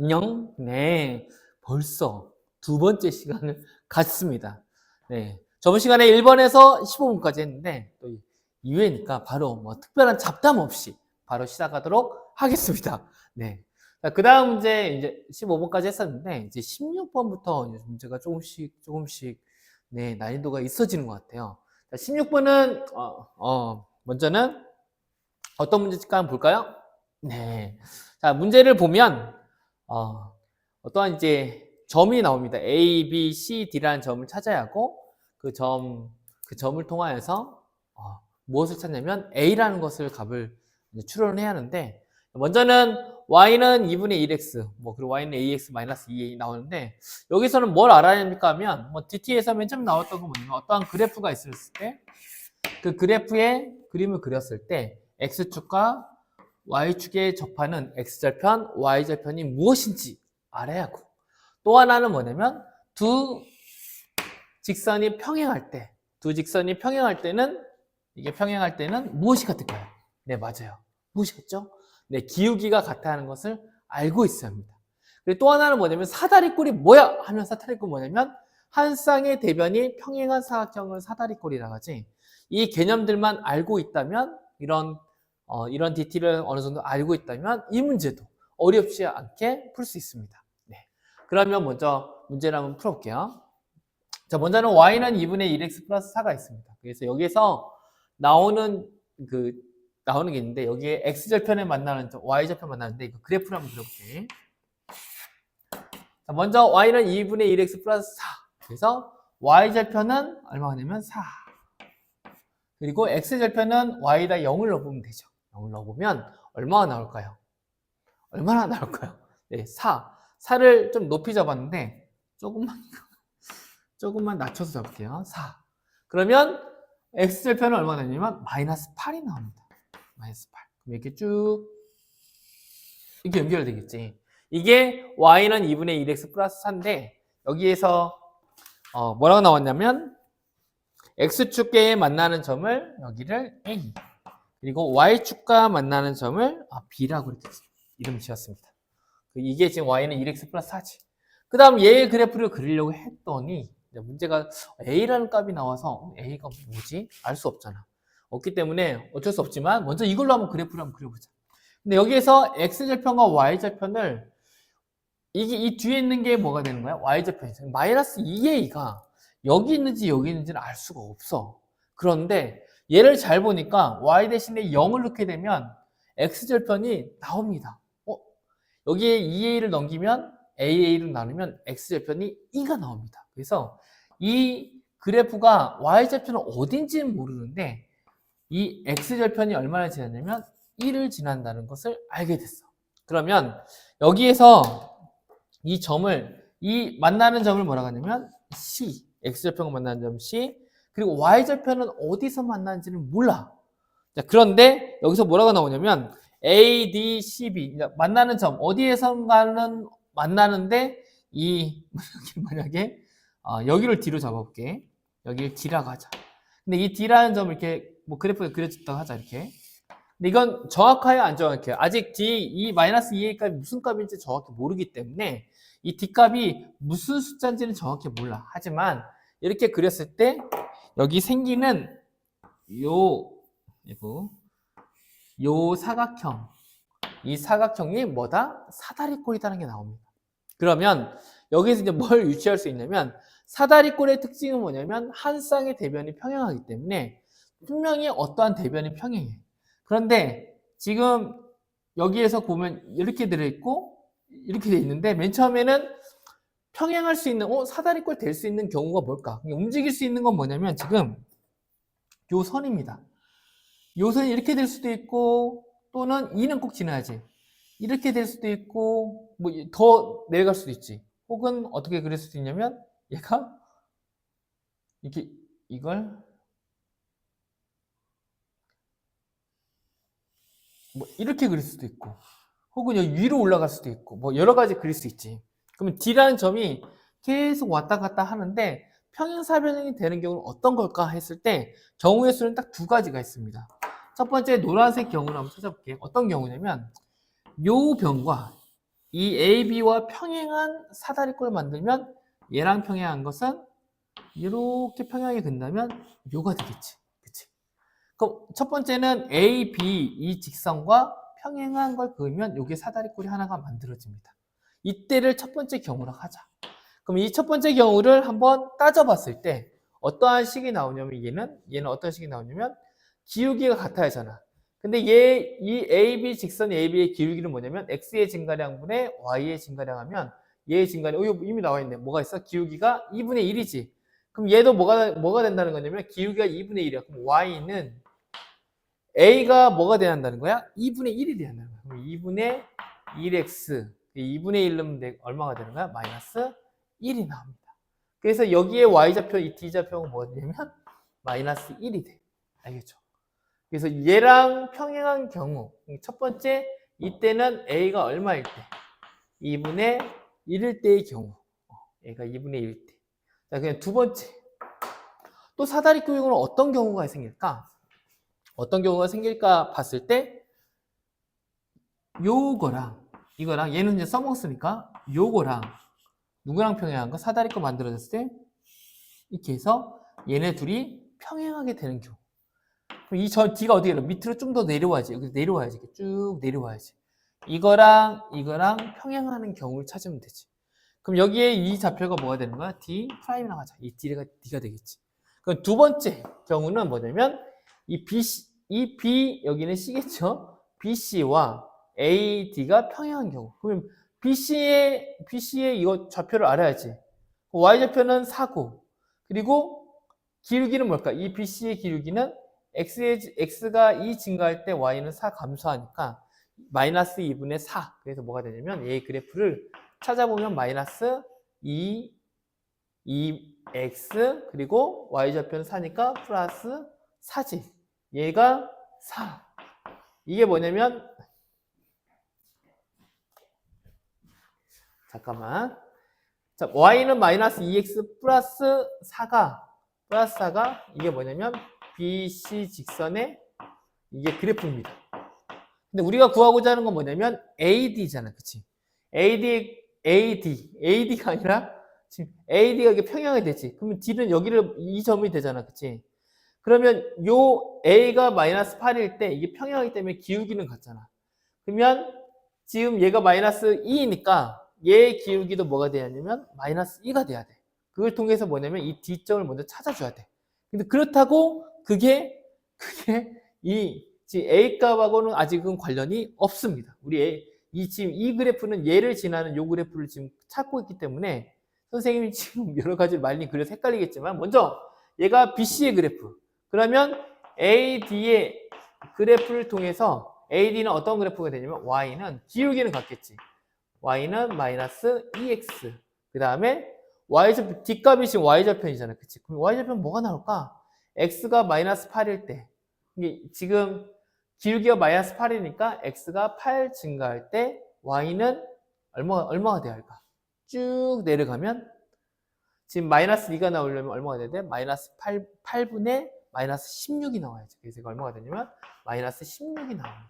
안녕. 네. 벌써 두 번째 시간을 갖습니다. 네. 저번 시간에 1번에서 15분까지 했는데, 또 2회니까 바로 뭐 특별한 잡담 없이 바로 시작하도록 하겠습니다. 네. 자, 그 다음 문제 이제 15번까지 했었는데, 이제 16번부터 문제가 조금씩, 네, 난이도가 있어지는 것 같아요. 자, 16번은, 먼저는 어떤 문제일까 한번 볼까요? 네. 자, 문제를 보면, 어떠한 이제 점이 나옵니다. A, B, C, D라는 점을 찾아야 하고 그 점을 통하여서 무엇을 찾냐면 A라는 것을 값을 추론을 해야 하는데 먼저는 Y는 2분의 1X 그리고 Y는 AX 마이너스 2A 나오는데 여기서는 뭘 알아야 합니까 하면 DT에서 맨 처음 나왔던 건 뭐냐면 어떠한 그래프가 있었을 때 그 그래프에 그림을 그렸을 때 X축과 Y축에 접하는 X절편, Y절편이 무엇인지 알아야 하고 또 하나는 뭐냐면 두 직선이 평행할 때는 이게 평행할 때는 무엇이 같을까요? 네, 맞아요. 무엇이 같죠? 네, 기울기가 같아 하는 것을 알고 있어야 합니다. 그리고 또 하나는 뭐냐면 사다리꼴이 뭐야? 하면 사다리꼴 뭐냐면 한 쌍의 대변이 평행한 사각형을 사다리꼴이라고 하지. 이 개념들만 알고 있다면 이런 DT를 어느 정도 알고 있다면 이 문제도 어렵지 않게 풀 수 있습니다. 네. 그러면 먼저 문제를 한번 풀어볼게요. 자, 먼저는 y는 2분의 1x 플러스 4가 있습니다. 그래서 여기서 나오는 게 있는데 여기에 x절편에 만나는 y절편 만나는데 이거 그래프를 한번 그려볼게요. 자, 먼저 y는 2분의 1x 플러스 4. 그래서 y절편은 얼마가 되면 4. 그리고 x절편은 y에다 0을 넣어보면 되죠. 0을 넣어보면 얼마가 나올까요? 얼마나 나올까요? 네, 4. 4를 좀 높이 잡았는데 조금만 낮춰서 잡을게요. 4. 그러면 x절편은 얼마나 되냐면 마이너스 8이 나옵니다. 마이너스 8. 그럼 이렇게 쭉 이렇게 연결되겠지. 이게 y는 2분의 1x 플러스 4인데 여기에서 뭐라고 나왔냐면 x축계에 만나는 점을 여기를 A 그리고 y축과 만나는 점을 B라고 이렇게 이름 지었습니다. 이게 지금 y는 1x 플러스 4지. 그 다음 얘의 그래프를 그리려고 했더니 문제가 A라는 값이 나와서 A가 뭐지? 알 수 없잖아. 없기 때문에 어쩔 수 없지만 먼저 이걸로 한번 그래프를 한번 그려보자. 근데 여기에서 X절편과 Y절편을 이 뒤에 있는 게 뭐가 되는 거야? Y절편이죠. 마이너스 2A가 여기 있는지는 알 수가 없어. 그런데 얘를 잘 보니까 Y 대신에 0을 넣게 되면 X절편이 나옵니다. 여기에 2A를 넘기면 AA를 나누면 X절편이 2가 나옵니다. 그래서 이 그래프가 Y절편은 어딘지는 모르는데 이 X절편이 얼마나 지났냐면 1을 지난다는 것을 알게 됐어. 그러면 여기에서 이 만나는 점을 뭐라고 하냐면 C, X절편과 만나는 점 C, 그리고 Y절편은 어디서 만나는지는 몰라. 자, 그런데 여기서 뭐라고 나오냐면 A, D, C, B 만나는 점 어디에선가는 만나는데 만약에 여기를 D로 잡아볼게. 여기를 D라고 하자. 근데 이 D라는 점을 이렇게 그래프에 그려졌다고 하자 이렇게. 근데 이건 정확해요, 안 정확해요? 아직 이 마이너스 2a 값이 무슨 값인지 정확히 모르기 때문에 이 D 값이 무슨 숫자인지는 정확히 몰라. 하지만 이렇게 그렸을 때 여기 생기는 요 사각형, 이 사각형이 뭐다? 사다리꼴이라는 게 나옵니다. 그러면 여기서 이제 뭘 유추할 수 있냐면 사다리꼴의 특징은 뭐냐면 한 쌍의 대변이 평행하기 때문에 분명히 어떠한 대변이 평행해. 그런데 지금 여기에서 보면 이렇게 들어있고 이렇게 돼 있는데 맨 처음에는 평행할 수 있는 사다리꼴 될 수 있는 경우가 뭘까? 움직일 수 있는 건 뭐냐면 지금 요 선입니다. 요 선이 이렇게 될 수도 있고 또는 2는 꼭 지나야지. 이렇게 될 수도 있고 더 내려갈 수도 있지. 혹은 어떻게 그릴 수도 있냐면 얘가 이렇게 이걸 이렇게 그릴 수도 있고 혹은 여기 위로 올라갈 수도 있고 여러 가지 그릴 수 있지. 그러면 D라는 점이 계속 왔다 갔다 하는데 평행사변형이 되는 경우는 어떤 걸까 했을 때 경우의 수는 딱 두 가지가 있습니다. 첫 번째 노란색 경우를 한번 찾아볼게요. 어떤 경우냐면 요 변과 이 AB와 평행한 사다리꼴을 만들면 얘랑 평행한 것은 이렇게 평행하게 된다면 요가 되겠지. 그치? 그럼 첫 번째는 A, B 이 직선과 평행한 걸 그으면 요게 사다리꼴이 하나가 만들어집니다. 이때를 첫 번째 경우로 하자. 그럼 이 첫 번째 경우를 한번 따져봤을 때 어떠한 식이 나오냐면 얘는 어떤 식이 나오냐면 기울기가 같아야 하잖아. 근데 이 AB 직선 AB의 기울기는 뭐냐면 X의 증가량분의 Y의 증가량 하면 얘의 증가량, 이거 이미 나와 있네. 뭐가 있어? 기울기가 2분의 1이지. 그럼 얘도 뭐가 된다는 거냐면 기울기가 2분의 1이야. 그럼 Y는 A가 뭐가 돼야 한다는 거야? 2분의 1이 돼야 한다는 거야. 그럼 2분의 1X, 2분의 1 넣으면 얼마가 되는 거야? 마이너스 1이 나옵니다. 그래서 여기에 Y좌표, 이 D좌표가 뭐냐면 마이너스 1이 돼. 알겠죠? 그래서 얘랑 평행한 경우, 첫 번째, 이때는 A가 얼마일 때? 2분의 1일 때의 경우. A가 2분의 1일 때. 자, 그냥 두 번째. 또 사다리꼴은 어떤 경우가 생길까? 어떤 경우가 생길까 봤을 때, 요거랑, 이거랑, 얘는 이제 써먹었으니까, 요거랑, 누구랑 평행한 거? 사다리꼴 만들어졌을 때, 이렇게 해서 얘네 둘이 평행하게 되는 경우. 그럼 이 D가 어디에 밑으로 좀 더 내려와야지. 여기 내려와야지. 이렇게 쭉 내려와야지. 이거랑 평행하는 경우를 찾으면 되지. 그럼 여기에 이 좌표가 뭐가 되는 거야? D 프라임이라고 하자. 이 D가 되겠지. 그럼 두 번째 경우는 뭐냐면 이 B 여기는 C겠죠? BC와 AD가 평행한 경우. 그러면 BC의 이거 좌표를 알아야지. Y좌표는 4고 그리고 기울기는 뭘까? 이 BC의 기울기는 X가 2 증가할 때 Y는 4 감소하니까 마이너스 2분의 4. 그래서 뭐가 되냐면 얘의 그래프를 찾아보면 마이너스 2X 그리고 Y좌표는 4니까 플러스 4지. 얘가 4. 이게 뭐냐면 잠깐만. 자, Y는 마이너스 2X 플러스 4가 이게 뭐냐면 BC 직선의 이게 그래프입니다. 근데 우리가 구하고자 하는 건 뭐냐면 AD잖아. 그치? AD가 아니라 지금 AD가 이게 평행이 되지. 그러면 D는 여기를 이 점이 되잖아. 그치? 그러면 요 A가 마이너스 8일 때 이게 평행하기 때문에 기울기는 같잖아. 그러면 지금 얘가 마이너스 2이니까 얘의 기울기도 뭐가 돼야 하냐면 마이너스 2가 돼야 돼. 그걸 통해서 뭐냐면 이 D점을 먼저 찾아줘야 돼. 근데 그렇다고 그게 이 지금 A 값하고는 아직은 관련이 없습니다. 우리 지금 이 그래프는 얘를 지나는 요 그래프를 지금 찾고 있기 때문에 선생님이 지금 여러 가지 많이 그려서 헷갈리겠지만 먼저 얘가 BC의 그래프. 그러면 AD의 그래프를 통해서 AD는 어떤 그래프가 되냐면 Y는 기울기는 같겠지. Y는 마이너스 2X. 그 다음에 Y좌표, D값이 지금 Y좌편이잖아. 그치? 그럼 Y좌편 뭐가 나올까? X가 마이너스 8일 때. 이게 지금 기울기가 마이너스 8이니까 X가 8 증가할 때 Y는 얼마가 돼야 할까? 쭉 내려가면 지금 마이너스 2가 나오려면 얼마가 돼야 돼? 마이너스 8분의 마이너스 16이 나와야지. 그래서 이거 얼마가 되냐면 마이너스 16이 나옵니다.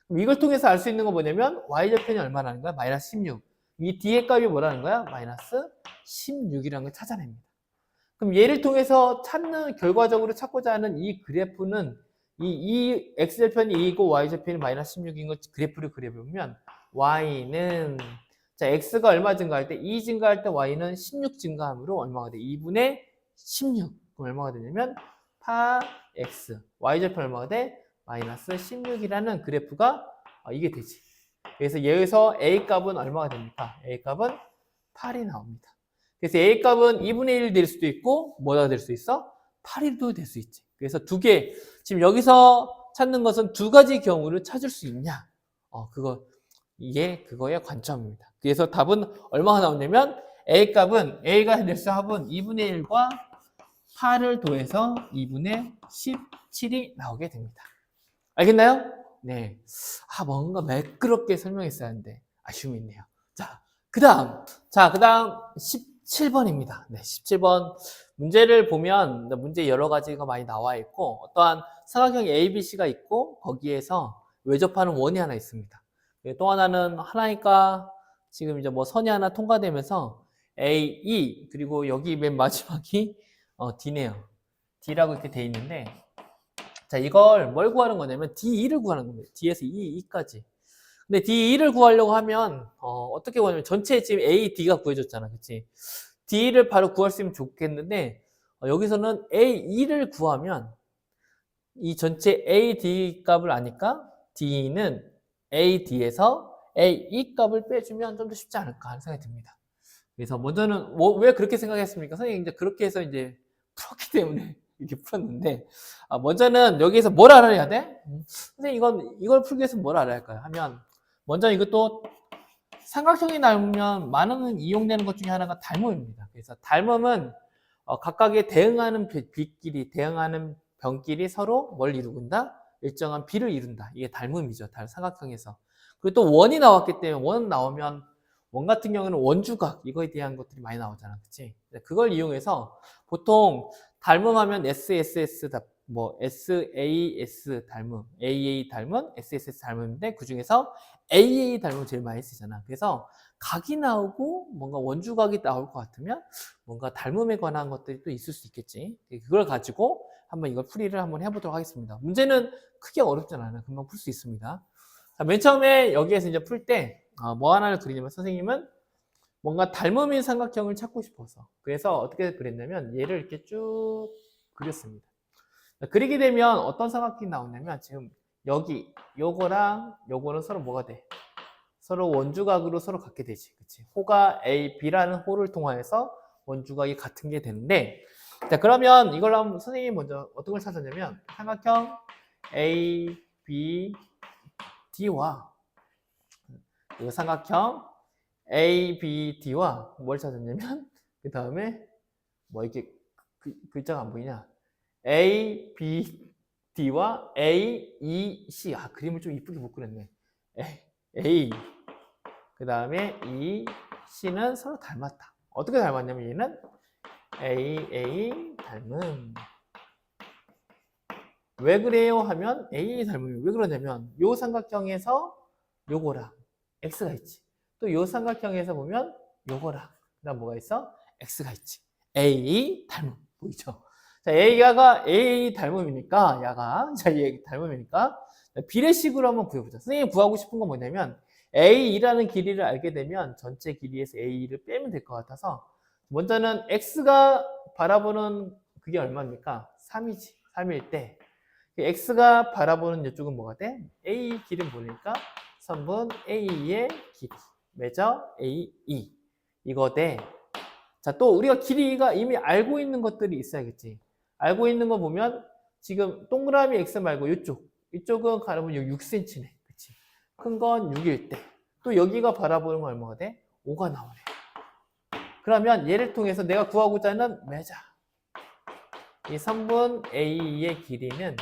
그럼 이걸 통해서 알 수 있는 건 뭐냐면 Y좌편이 얼마라는 거야? 마이너스 16. 이 D의 값이 뭐라는 거야? 마이너스 16이라는 걸 찾아냅니다. 그럼 얘를 통해서 결과적으로 찾고자 하는 이 그래프는 이 X좌편이 2이고 Y좌편이 마이너스 16인 거 그래프를 그려보면 Y는 자, X가 얼마 증가할 때? 2 증가할 때 Y는 16 증가함으로 얼마가 돼? 2분의 16. 그럼 얼마가 되냐면 8X. Y좌편 얼마가 돼? 마이너스 16이라는 그래프가 이게 되지. 그래서 여기서 A 값은 얼마가 됩니까? A 값은 8이 나옵니다. 그래서 A 값은 2분의 1 될 수도 있고 뭐가 될 수 있어? 8이도 될 수 있지. 그래서 두 개, 지금 여기서 찾는 것은 두 가지 경우를 찾을 수 있냐? 이게 그거의 관점입니다. 그래서 답은 얼마가 나오냐면 A 값은 A가 낼 수 합은 2분의 1과 8을 더해서 2분의 17이 나오게 됩니다. 알겠나요? 네. 뭔가 매끄럽게 설명했어야 하는데 아쉬움이 있네요. 자, 그 다음 17번입니다. 네, 17번 문제를 보면 문제 여러 가지가 많이 나와 있고 어떠한 사각형 ABC가 있고 거기에서 외접하는 원이 하나 있습니다. 또 하나는 하나니까 지금 이제 뭐 선이 하나 통과되면서 A, E 그리고 여기 맨 마지막이 D네요. D라고 이렇게 돼 있는데 자 이걸 뭘 구하는 거냐면 D2를 구하는 겁니다. D에서 E, E까지. 근데 D2를 구하려고 하면 어떻게 구하냐면 전체 지금 A, D가 구해졌잖아. 그치? D를 바로 구할 수 있으면 좋겠는데 여기서는 A2를 구하면 이 전체 A, D 값을 아니까 D는 A, D에서 A, E 값을 빼주면 좀 더 쉽지 않을까 하는 생각이 듭니다. 그래서 먼저는 왜 그렇게 생각했습니까? 선생님이 이제 그렇게 해서 이제 풀었기 때문에 이렇게 풀었는데 먼저는 여기에서 뭘 알아야 돼? 선생님 이걸 풀기 위해서 뭘 알아야 할까요? 하면 먼저 이것도 삼각형이 나오면 많은 이용되는 것 중에 하나가 닮음입니다. 그래서 닮음은 각각의 대응하는 빛끼리 대응하는 변끼리 서로 뭘 이룬다? 일정한 비를 이룬다. 이게 닮음이죠. 삼각형에서. 그리고 또 원이 나왔기 때문에 원 나오면 원 같은 경우는 원주각 이거에 대한 것들이 많이 나오잖아. 그치? 그걸 이용해서 보통 닮음하면 SSS 뭐 SAS 닮음, AA 닮음, SSS 닮음인데 그 중에서 AA 닮음을 제일 많이 쓰잖아. 그래서 각이 나오고 뭔가 원주각이 나올 것 같으면 뭔가 닮음에 관한 것들이 또 있을 수 있겠지. 그걸 가지고 한번 이걸 풀이를 한번 해보도록 하겠습니다. 문제는 크게 어렵지 않아요. 금방 풀 수 있습니다. 자, 맨 처음에 여기에서 이제 풀 때 뭐 하나를 그리냐면 선생님은 뭔가 닮음인 삼각형을 찾고 싶어서 그래서 어떻게 그렸냐면 얘를 이렇게 쭉 그렸습니다. 그리게 되면 어떤 삼각형이 나오냐면 지금 여기 요거랑 요거는 서로 뭐가 돼? 서로 원주각으로 서로 같게 되지. 그치? 호가 A, B라는 호를 통하여서 원주각이 같은 게 되는데 자 그러면 이걸로 한번 선생님이 먼저 어떤 걸 찾았냐면 삼각형 A, B, D와 이 삼각형 A, B, D와 뭘 찾았냐면 그 다음에 뭐 이렇게 글자가 안 보이냐? A, B, D와 A, E, C. 그림을 좀 이쁘게 못 그렸네. A, 그 다음에 E, C는 서로 닮았다. 어떻게 닮았냐면 얘는 A 닮음. 왜 그래요? 하면 A 닮음이 왜 그러냐면 요 삼각형에서 요거랑 X가 있지. 또 요 삼각형에서 보면 요거랑 그다음 뭐가 있어? X가 있지. A 닮음 보이죠? 자, A가 A 닮음이니까 야가 자, 얘 닮음이니까 비례식으로 한번 구해보자. 선생님이 구하고 싶은 건 뭐냐면 A라는 길이를 알게 되면 전체 길이에서 A를 빼면 될 것 같아서 먼저는 X가 바라보는 그게 얼마입니까? 3이지. 3일 때 X가 바라보는 이쪽은 뭐가 돼? A 길은 보니까 선분 A의 길이 매저 AE 이거 돼. 자, 또 우리가 길이가 이미 알고 있는 것들이 있어야겠지. 알고 있는 거 보면 지금 동그라미 X 말고 이쪽은 가려면 6cm네. 그치? 큰 건 6일 때. 또 여기가 바라보는 건 얼마가 돼? 5가 나오네. 그러면 얘를 통해서 내가 구하고자 하는 매자. 이 선분 A의 길이는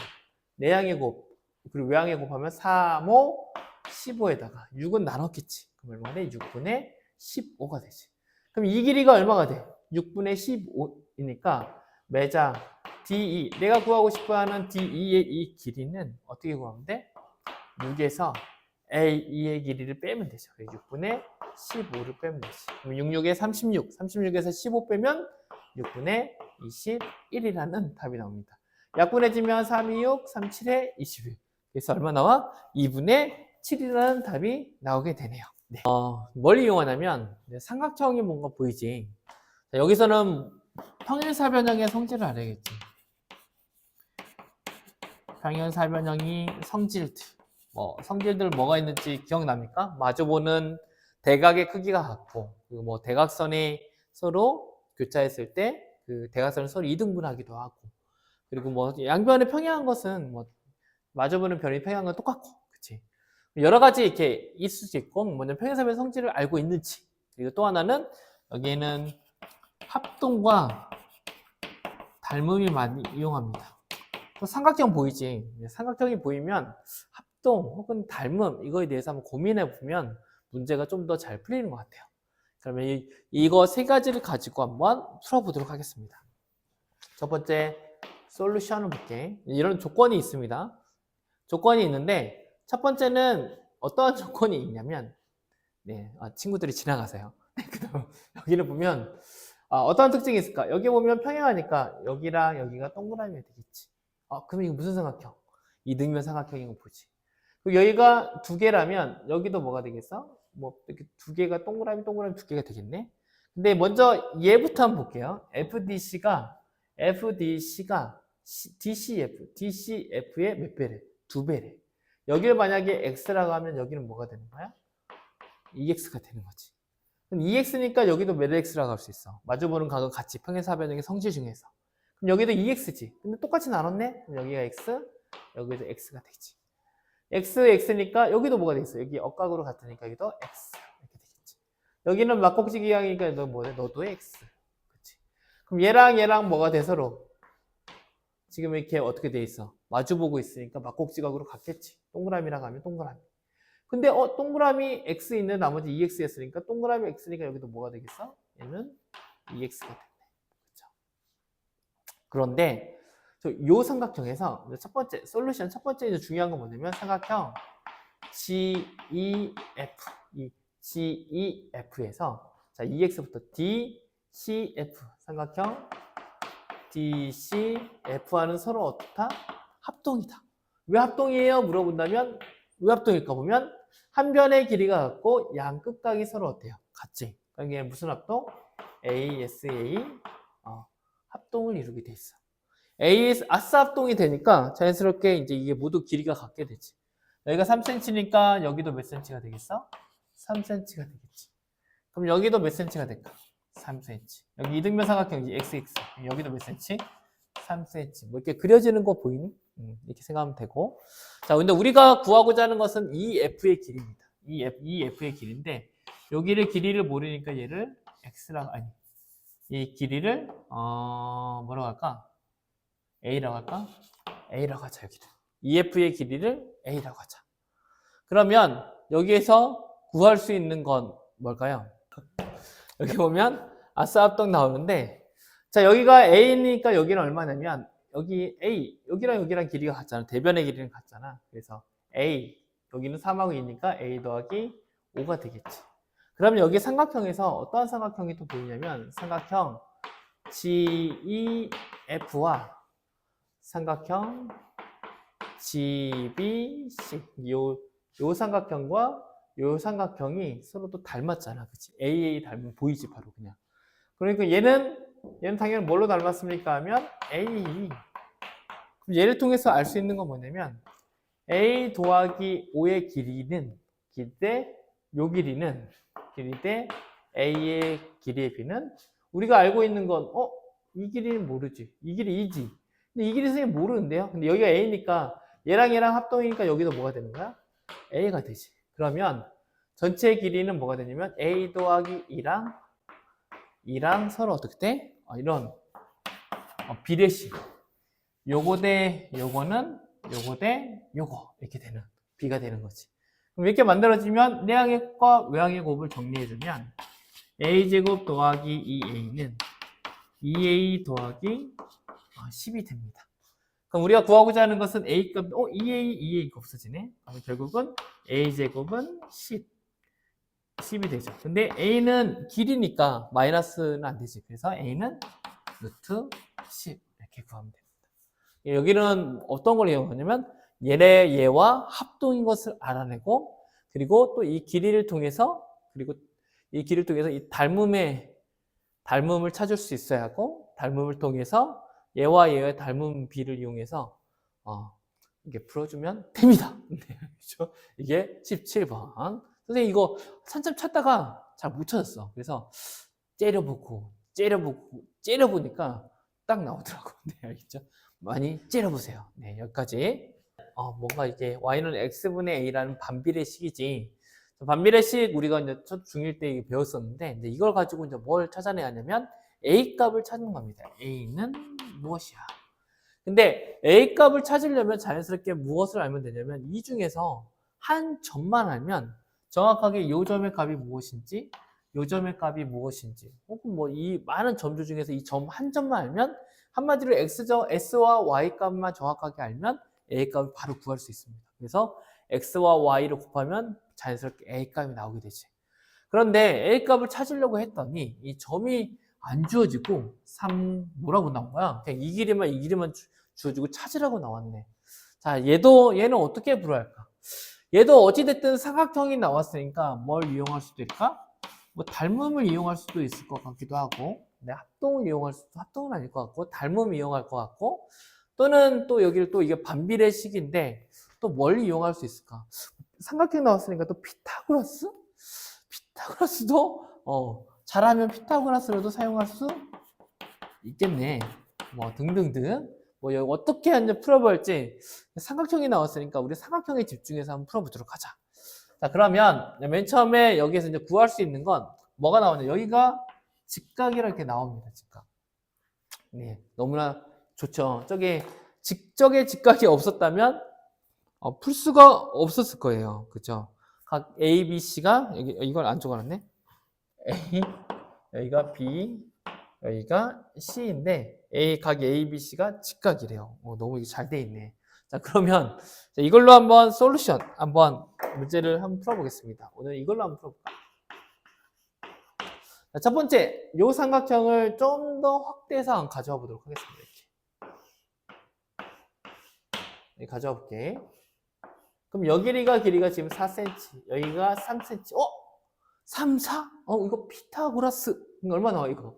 내항의 곱, 그리고 외항의 곱하면 3, 5, 15에다가 6은 나눴겠지. 그럼 얼마가 돼? 6분의 15가 되지. 그럼 이 길이가 얼마가 돼? 6분의 15이니까 매자 DE, 내가 구하고 싶어하는 DE의 이 길이는 어떻게 구하면 돼? 6에서 AE의 길이를 빼면 되죠. 6분의 15를 빼면 되지. 그럼 66에 36, 36에서 15 빼면 6분의 21이라는 답이 나옵니다. 약분해지면 3, 2, 6, 3, 7에 21. 그래서 얼마 나와? 2분의 7이라는 답이 나오게 되네요. 네. 뭘 이용하냐면 삼각형이 뭔가 보이지. 자, 여기서는 평행사변형의 성질을 알아야겠지. 평행사변형이 성질들. 성질들 뭐가 있는지 기억납니까? 마주보는 대각의 크기가 같고, 그리고 뭐 대각선이 서로 교차했을 때 그 대각선을 서로 이등분하기도 하고, 그리고 뭐 양변이 평행한 것은 뭐 마주보는 변이 평행한 건 똑같고, 그치? 여러 가지 이렇게 있을 수 있고, 먼저 평행사변 성질을 알고 있는지, 그리고 또 하나는 여기에는 합동과 닮음이 많이 이용합니다. 또 삼각형 보이지? 삼각형이 보이면 합동 혹은 닮음 이거에 대해서 한번 고민해 보면 문제가 좀 더 잘 풀리는 것 같아요. 그러면 이거 세 가지를 가지고 한번 풀어보도록 하겠습니다. 첫 번째 솔루션을 볼게. 이런 조건이 있습니다. 조건이 있는데 첫 번째는 어떠한 조건이 있냐면 네, 친구들이 지나가세요. 네, 그다음 여기를 보면 어떤 특징이 있을까? 여기 보면 평행하니까 여기랑 여기가 동그라미가 되겠지. 그럼 이거 무슨 삼각형? 이등변 삼각형인 거 보지. 그리고 여기가 두 개라면 여기도 뭐가 되겠어? 뭐 이렇게 두 개가 동그라미 두 개가 되겠네. 근데 먼저 얘부터 한번 볼게요. FDC가 DCF의 몇 배래? 두 배래. 여기를 만약에 X라고 하면 여기는 뭐가 되는 거야? EX가 되는 거지. 그럼 EX니까 여기도 몇 X라고 할 수 있어. 마주보는 각은 같이 평행사변형의 성질 중에서. 그럼 여기도 EX지. 근데 똑같이 나눴네? 그럼 여기가 X, 여기도 X가 되지. X니까 여기도 뭐가 돼 있어? 여기 억각으로 같으니까 여기도 X. 이렇게 되겠지. 여기는 막꼭지 기항이니까 너 뭐래? 너도 X. 그치? 그럼 얘랑 뭐가 돼 서로? 지금 이렇게 어떻게 돼 있어? 마주보고 있으니까 막꼭지각으로 같겠지. 동그라미랑 하면 동그라미. 근데 동그라미 X 있는 나머지 EX였으니까 동그라미 X니까 여기도 뭐가 되겠어? 얘는 EX가 됐네. 그렇죠? 그런데 요 삼각형에서 첫 번째 솔루션 첫 번째 중요한 건 뭐냐면 삼각형 GEF 이 GEF에서 자 EX부터 DCF 삼각형 DCF와는 서로 어떻다? 합동이다. 왜 합동이에요? 물어본다면 왜 합동일까 보면 한 변의 길이가 같고 양 끝각이 서로 어때요? 같지? 그러니까 이게 무슨 합동? ASA 합동을 이루게 돼 있어. AS 아싸 합동이 되니까 자연스럽게 이제 이게 모두 길이가 같게 되지. 여기가 3cm니까 여기도 몇 cm가 되겠어? 3cm가 되겠지. 그럼 여기도 몇 cm가 될까? 3cm. 여기 이등변 삼각형 XX. 여기도 몇 cm? 3cm. 뭐 이렇게 그려지는 거 보이니? 이렇게 생각하면 되고. 자, 근데 우리가 구하고자 하는 것은 EF의 길이입니다. EF의 길인데 여기를 길이를 모르니까 얘를 X라고 이 길이를 뭐라고 할까? A라고 할까? A라고 하자 여기를. EF의 길이를 A라고 하자. 그러면 여기에서 구할 수 있는 건 뭘까요? 여기 보면 아싸 합동 나오는데 자 여기가 A니까 여기는 얼마냐면 여기 A 여기랑 길이가 같잖아. 대변의 길이는 같잖아. 그래서 A 여기는 3하고 2니까 A 더하기 5가 되겠지. 그러면 여기 삼각형에서 어떠한 삼각형이 또 보이냐면 삼각형 GEF와 삼각형 GBC 요 삼각형과 요 삼각형이 서로 또 닮았잖아. 그치? AA 닮으면 보이지 바로 그냥. 그러니까 얘는 당연히 뭘로 닮았습니까? 하면 A. 그럼 얘를 통해서 알 수 있는 건 뭐냐면 A 더하기 5의 길이는 요 길이는 대 A의 길이에 비는 우리가 알고 있는 건 이 길이는 모르지. 이 길이 2지. 근데 이 길이 선생님 모르는데요. 근데 여기가 A니까 얘랑 합동이니까 여기도 뭐가 되는 거야? A가 되지. 그러면 전체 길이는 뭐가 되냐면 A 더하기 2랑 서로 어떻게 돼? 이런 비례식. 요거 대 요거는 요거 대 요거 이렇게 되는 B가 되는 거지. 그럼 이렇게 만들어지면 내항의 곱과 외항의 곱을 정리해주면 A제곱 더하기 2A는 2A 더하기 10이 됩니다. 그럼 우리가 구하고자 하는 것은 A값, 2A가 없어지네. 그럼 결국은 A제곱은 10이 되죠. 근데 A는 길이니까 마이너스는 안 되지. 그래서 A는 루트 10 이렇게 구하면 됩니다. 여기는 어떤 걸 이용하냐면 얘와 합동인 것을 알아내고 그리고 또 이 길이를 통해서 이 닮음을 찾을 수 있어야 하고 닮음을 통해서 얘와 얘의 닮음 비를 이용해서 이게 풀어주면 됩니다. 네, 그렇죠? 이게 17번. 선생님 이거 산점 찾다가 잘 못 찾았어. 그래서 째려보니까 딱 나오더라고. 네, 알겠죠? 많이 째려보세요. 네, 여기까지. 뭔가 이게 y는 x분의 a라는 반비례식이지. 반비례식 우리가 이제 첫 중1 때 배웠었는데 이제 이걸 가지고 이제 뭘 찾아내야 하냐면 a 값을 찾는 겁니다. a는 무엇이야? 근데 a 값을 찾으려면 자연스럽게 무엇을 알면 되냐면 이 중에서 한 점만 알면 정확하게 요 점의 값이 무엇인지 요 점의 값이 무엇인지 혹은 뭐 이 많은 점들 중에서 이 점 한 점만 알면 한마디로 s와 y 값만 정확하게 알면 a 값을 바로 구할 수 있습니다. 그래서 x와 y를 곱하면 자연스럽게 a 값이 나오게 되지. 그런데 A 값을 찾으려고 했더니 이 점이 안 주어지고 3 뭐라고 나온 거야? 그냥 이 길이만 주어지고 찾으라고 나왔네. 자, 얘는 어떻게 불허할까? 얘도 어찌됐든 삼각형이 나왔으니까 뭘 이용할 수도 있을까? 뭐 닮음을 이용할 수도 있을 것 같기도 하고, 네, 합동을 이용할 수도, 합동은 아닐 것 같고, 닮음을 이용할 것 같고, 또는 또 여기를 또 이게 반비례식인데 또 뭘 이용할 수 있을까? 삼각형 나왔으니까 또 피타고라스? 피타고라스도 잘하면 피타고라스로도 사용할 수 있겠네. 뭐 등등등. 뭐 여기 어떻게 이제 풀어볼지 삼각형이 나왔으니까 우리 삼각형에 집중해서 한번 풀어보도록 하자. 자, 그러면 맨 처음에 여기에서 이제 구할 수 있는 건 뭐가 나오냐? 여기가 직각이라 이렇게 나옵니다. 직각. 네, 너무나 좋죠. 저게 직접의 직각이 없었다면 풀 수가 없었을 거예요. 그죠? 각 A, B, C가 이걸 안 적어놨네. A, 여기가 B, 여기가 C인데 각 A, B, C가 직각이래요. 너무 잘 돼 있네. 자, 그러면 이걸로 한번 솔루션 한번 문제를 한번 풀어보겠습니다. 오늘 이걸로 한번 풀어볼까? 자, 첫 번째, 요 삼각형을 좀 더 확대해서 가져와 보도록 하겠습니다. 이렇게 가져와 볼게. 그럼 여기가 길이가 지금 4cm, 여기가 3cm. 3, 4? 이거 피타고라스. 이거 얼마 나와, 이거?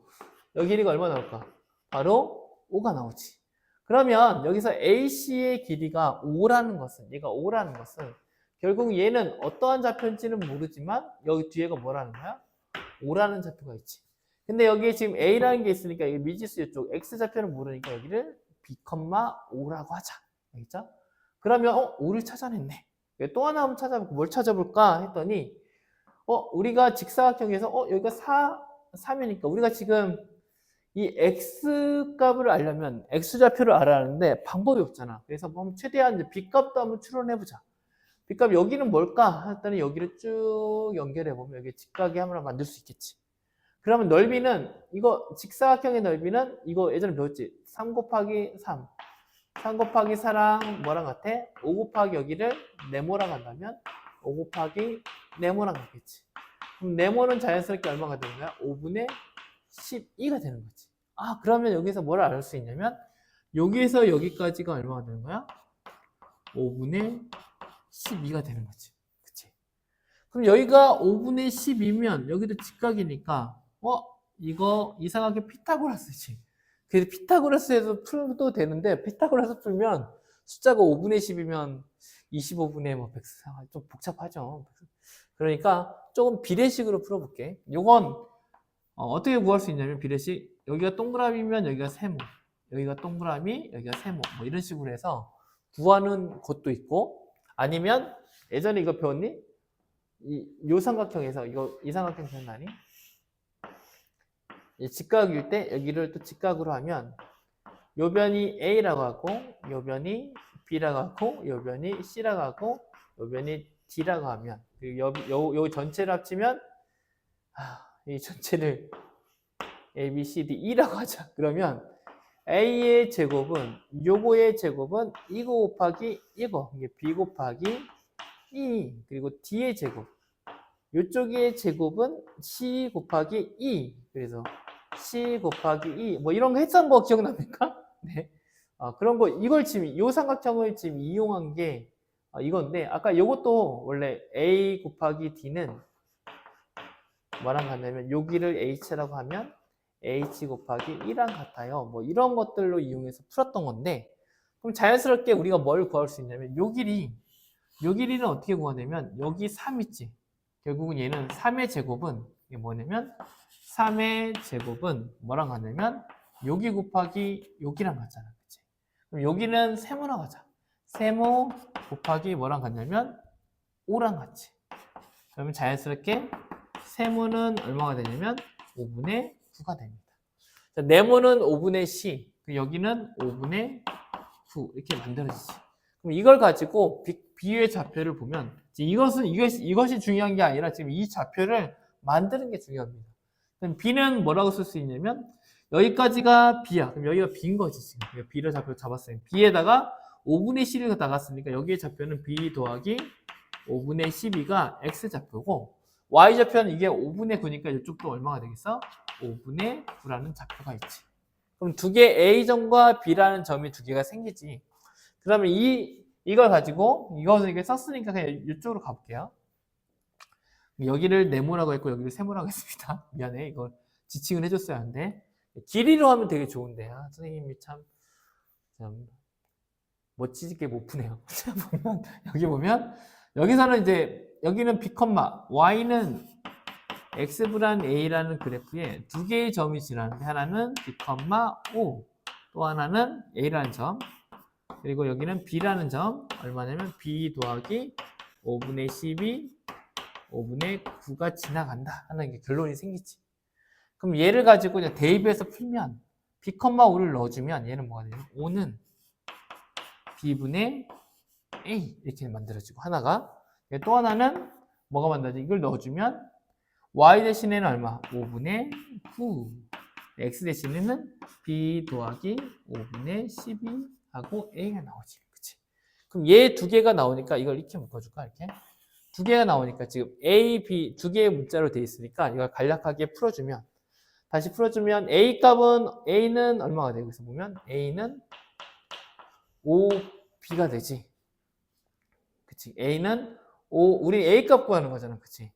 여기 길이가 얼마 나올까? 바로 5가 나오지. 그러면 여기서 AC의 길이가 5라는 것은, 얘가 5라는 것은, 결국 얘는 어떠한 좌표인지는 모르지만, 여기 뒤에가 뭐라는 거야? 5라는 좌표가 있지. 근데 여기에 지금 A라는 게 있으니까, 이게 미지수 이쪽, X좌표는 모르니까 여기를 B,5라고 하자. 알겠죠? 그러면, 5를 찾아냈네. 또 하나 한번 찾아볼까? 뭘 찾아볼까? 했더니, 우리가 직사각형에서, 여기가 3이니까, 우리가 지금 이 X 값을 알려면 X좌표를 알아야 하는데 방법이 없잖아. 그래서 한번 최대한 이제 B 값도 한번 추론해보자. B 값 여기는 뭘까? 했더니 여기를 쭉 연결해보면 여기 직각이 하나 만들 수 있겠지. 그러면 넓이는, 이거 직사각형의 넓이는, 이거 예전에 배웠지? 3 곱하기 3. 3 곱하기 4랑 뭐랑 같아? 5 곱하기 여기를 네모랑 한다면 5 곱하기 네모랑 같겠지. 그럼 네모는 자연스럽게 얼마가 되는 거야? 5분의 12가 되는 거지. 그러면 여기서 뭘 알 수 있냐면 여기에서 여기까지가 얼마가 되는 거야? 5분의 12가 되는 거지. 그치? 그럼 여기가 5분의 10이면 여기도 직각이니까 이거 이상하게 피타고라스지. 그래서 피타고라스에서 풀도 되는데 피타고라스 풀면 숫자가 5분의 10이면 25분의 뭐 104, 좀 복잡하죠. 그러니까 조금 비례식으로 풀어볼게. 요건 어떻게 구할 수 있냐면 비례식, 여기가 동그라미면 여기가 세모, 여기가 동그라미, 여기가 세모, 뭐 이런 식으로 해서 구하는 것도 있고, 아니면 예전에 이거 배웠니? 요 삼각형에서 이 삼각형 기억나니? 직각일 때 여기를 또 직각으로 하면 요 변이 A라고 하고, 요 변이 B라고 하고, 요 변이 C라고 하고, 요 변이 D라고 하면, 요 전체를 합치면 이 전체를 A, B, C, D, E라고 하자. 그러면 A의 제곱은, 요거의 제곱은 이거 곱하기 이거, 이게 B 곱하기 E, 그리고 D의 제곱, 요쪽의 제곱은 C 곱하기 E, 그래서 C 곱하기 E, 뭐 이런 거 했던 거 기억납니까? 네. 그런 거, 이걸 지금, 요 삼각형을 지금 이용한 게 이건데, 아까 요것도 원래 A 곱하기 D는 뭐랑 같냐면 여기를 H라고 하면 H 곱하기 1랑 같아요. 뭐 이런 것들로 이용해서 풀었던 건데, 그럼 자연스럽게 우리가 뭘 구할 수 있냐면 요 길이는 어떻게 구하냐면 여기 3 있지. 결국은 얘는 3의 제곱은 이게 뭐냐면 3의 제곱은 뭐랑 같냐면 여기 곱하기 여기랑 같잖아. 그치? 그럼 여기는 세모랑 같아. 세모 곱하기 뭐랑 같냐면 5랑 같지. 그러면 자연스럽게 세모는 얼마가 되냐면 5분의 9가 됩니다. 자, 네모는 5분의 10, 여기는 5분의 9 이렇게 만들어지지. 그럼 이걸 가지고 비의 좌표를 보면 이것이 중요한 게 아니라 지금 이 좌표를 만드는 게 중요합니다. 그럼 B는 뭐라고 쓸 수 있냐면 여기까지가 B야. 그럼 여기가 B인 거지 지금. B를 좌표 잡았어요. B에다가 5분의 12가 나갔으니까 여기의 좌표는 B 더하기 5분의 12가 X 좌표고, y좌표는 이게 5분의 9니까 이쪽도 얼마가 되겠어? 5분의 9라는 좌표가 있지. 그럼 두 개 A점과 B라는 점이 두 개가 생기지. 그러면 이걸 가지고 이것을 이렇게 썼으니까 그냥 이쪽으로 가볼게요. 여기를 네모라고 했고 여기를 세모라고 했습니다. 미안해. 이걸 지칭을 해줬어야 하는데 길이로 하면 되게 좋은데 선생님이 참 멋지게 못 푸네요. 보면 여기 보면 여기서는 이제 여기는 B, Y는 X분한 A라는 그래프에 두 개의 점이 지나는데 하나는 B, O 또 하나는 A라는 점 그리고 여기는 B라는 점 얼마냐면 B 더하기 5분의 12 5분의 9가 지나간다 하는 게 결론이 생기지. 그럼 얘를 가지고 이제 대입해서 풀면 B, O를 넣어주면 얘는 뭐가 되냐면 5는 B분의 A 이렇게 만들어지고 하나가 또 하나는 뭐가 만들어져? 이걸 넣어주면 Y 대신에는 얼마? 5분의 9 X 대신에는 B 더하기 5분의 12 하고 A가 나오지. 그치? 그럼 얘 두 개가 나오니까 이걸 이렇게 묶어줄까? 이렇게 두 개가 나오니까 지금 A, B 두 개의 문자로 되어 있으니까 이걸 간략하게 풀어주면 다시 풀어주면 A 값은 A는 얼마가 되고 있어 보면 A는 5B가 되지. 그치? A는 5 우리 A 값 구하는 거잖아. 그치?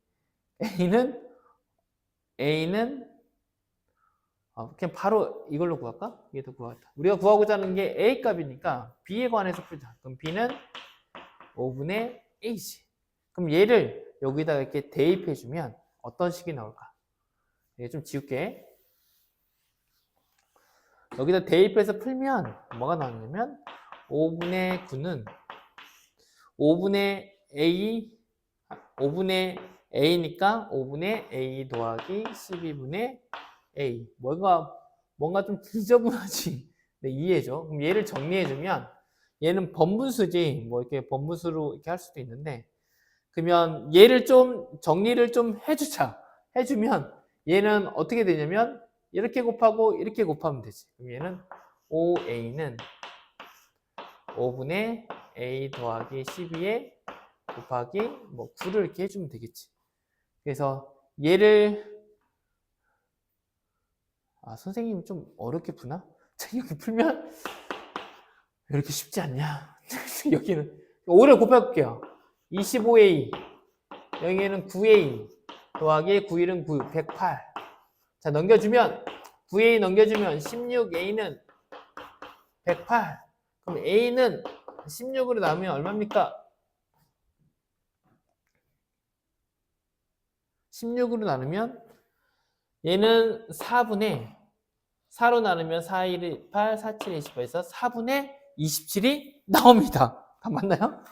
A는 그냥 바로 이걸로 구할까? 이게 더 구하겠다. 우리가 구하고자 하는 게 A 값이니까 B에 관해서 풀자. 그럼 B는 5분의 A지. 그럼 얘를 여기다가 이렇게 대입해주면 어떤 식이 나올까? 이게 좀 지울게. 여기다 대입해서 풀면 뭐가 나오냐면 5분의 9는 5분의 A니까 5분의 A 더하기 12분의 A. 뭔가 좀 지저분하지. 네, 이해해줘. 그럼 얘를 정리해주면 얘는 번분수지. 뭐 이렇게 번분수로 이렇게 할 수도 있는데 그러면 얘를 좀 정리를 좀 해주자. 해주면 얘는 어떻게 되냐면 이렇게 곱하고 이렇게 곱하면 되지. 그럼 얘는 5A는 5분의 A 더하기 12에 곱하기 뭐 9를 이렇게 해주면 되겠지. 그래서 얘를 선생님이 좀 어렵게 푸나? 이렇게 풀면 왜 이렇게 쉽지 않냐? 여기는 5를 곱해볼게요. 25A 여기에는 9A 더하기 9일은 9, 108. 자 넘겨주면 9A 넘겨주면 16A는 108. 그럼 A는 16으로 나누면 얼마입니까? 16으로 나누면 얘는 4로 나누면 4, 1, 8, 4, 7, 28에서 4분의 27이 나옵니다. 다 맞나요?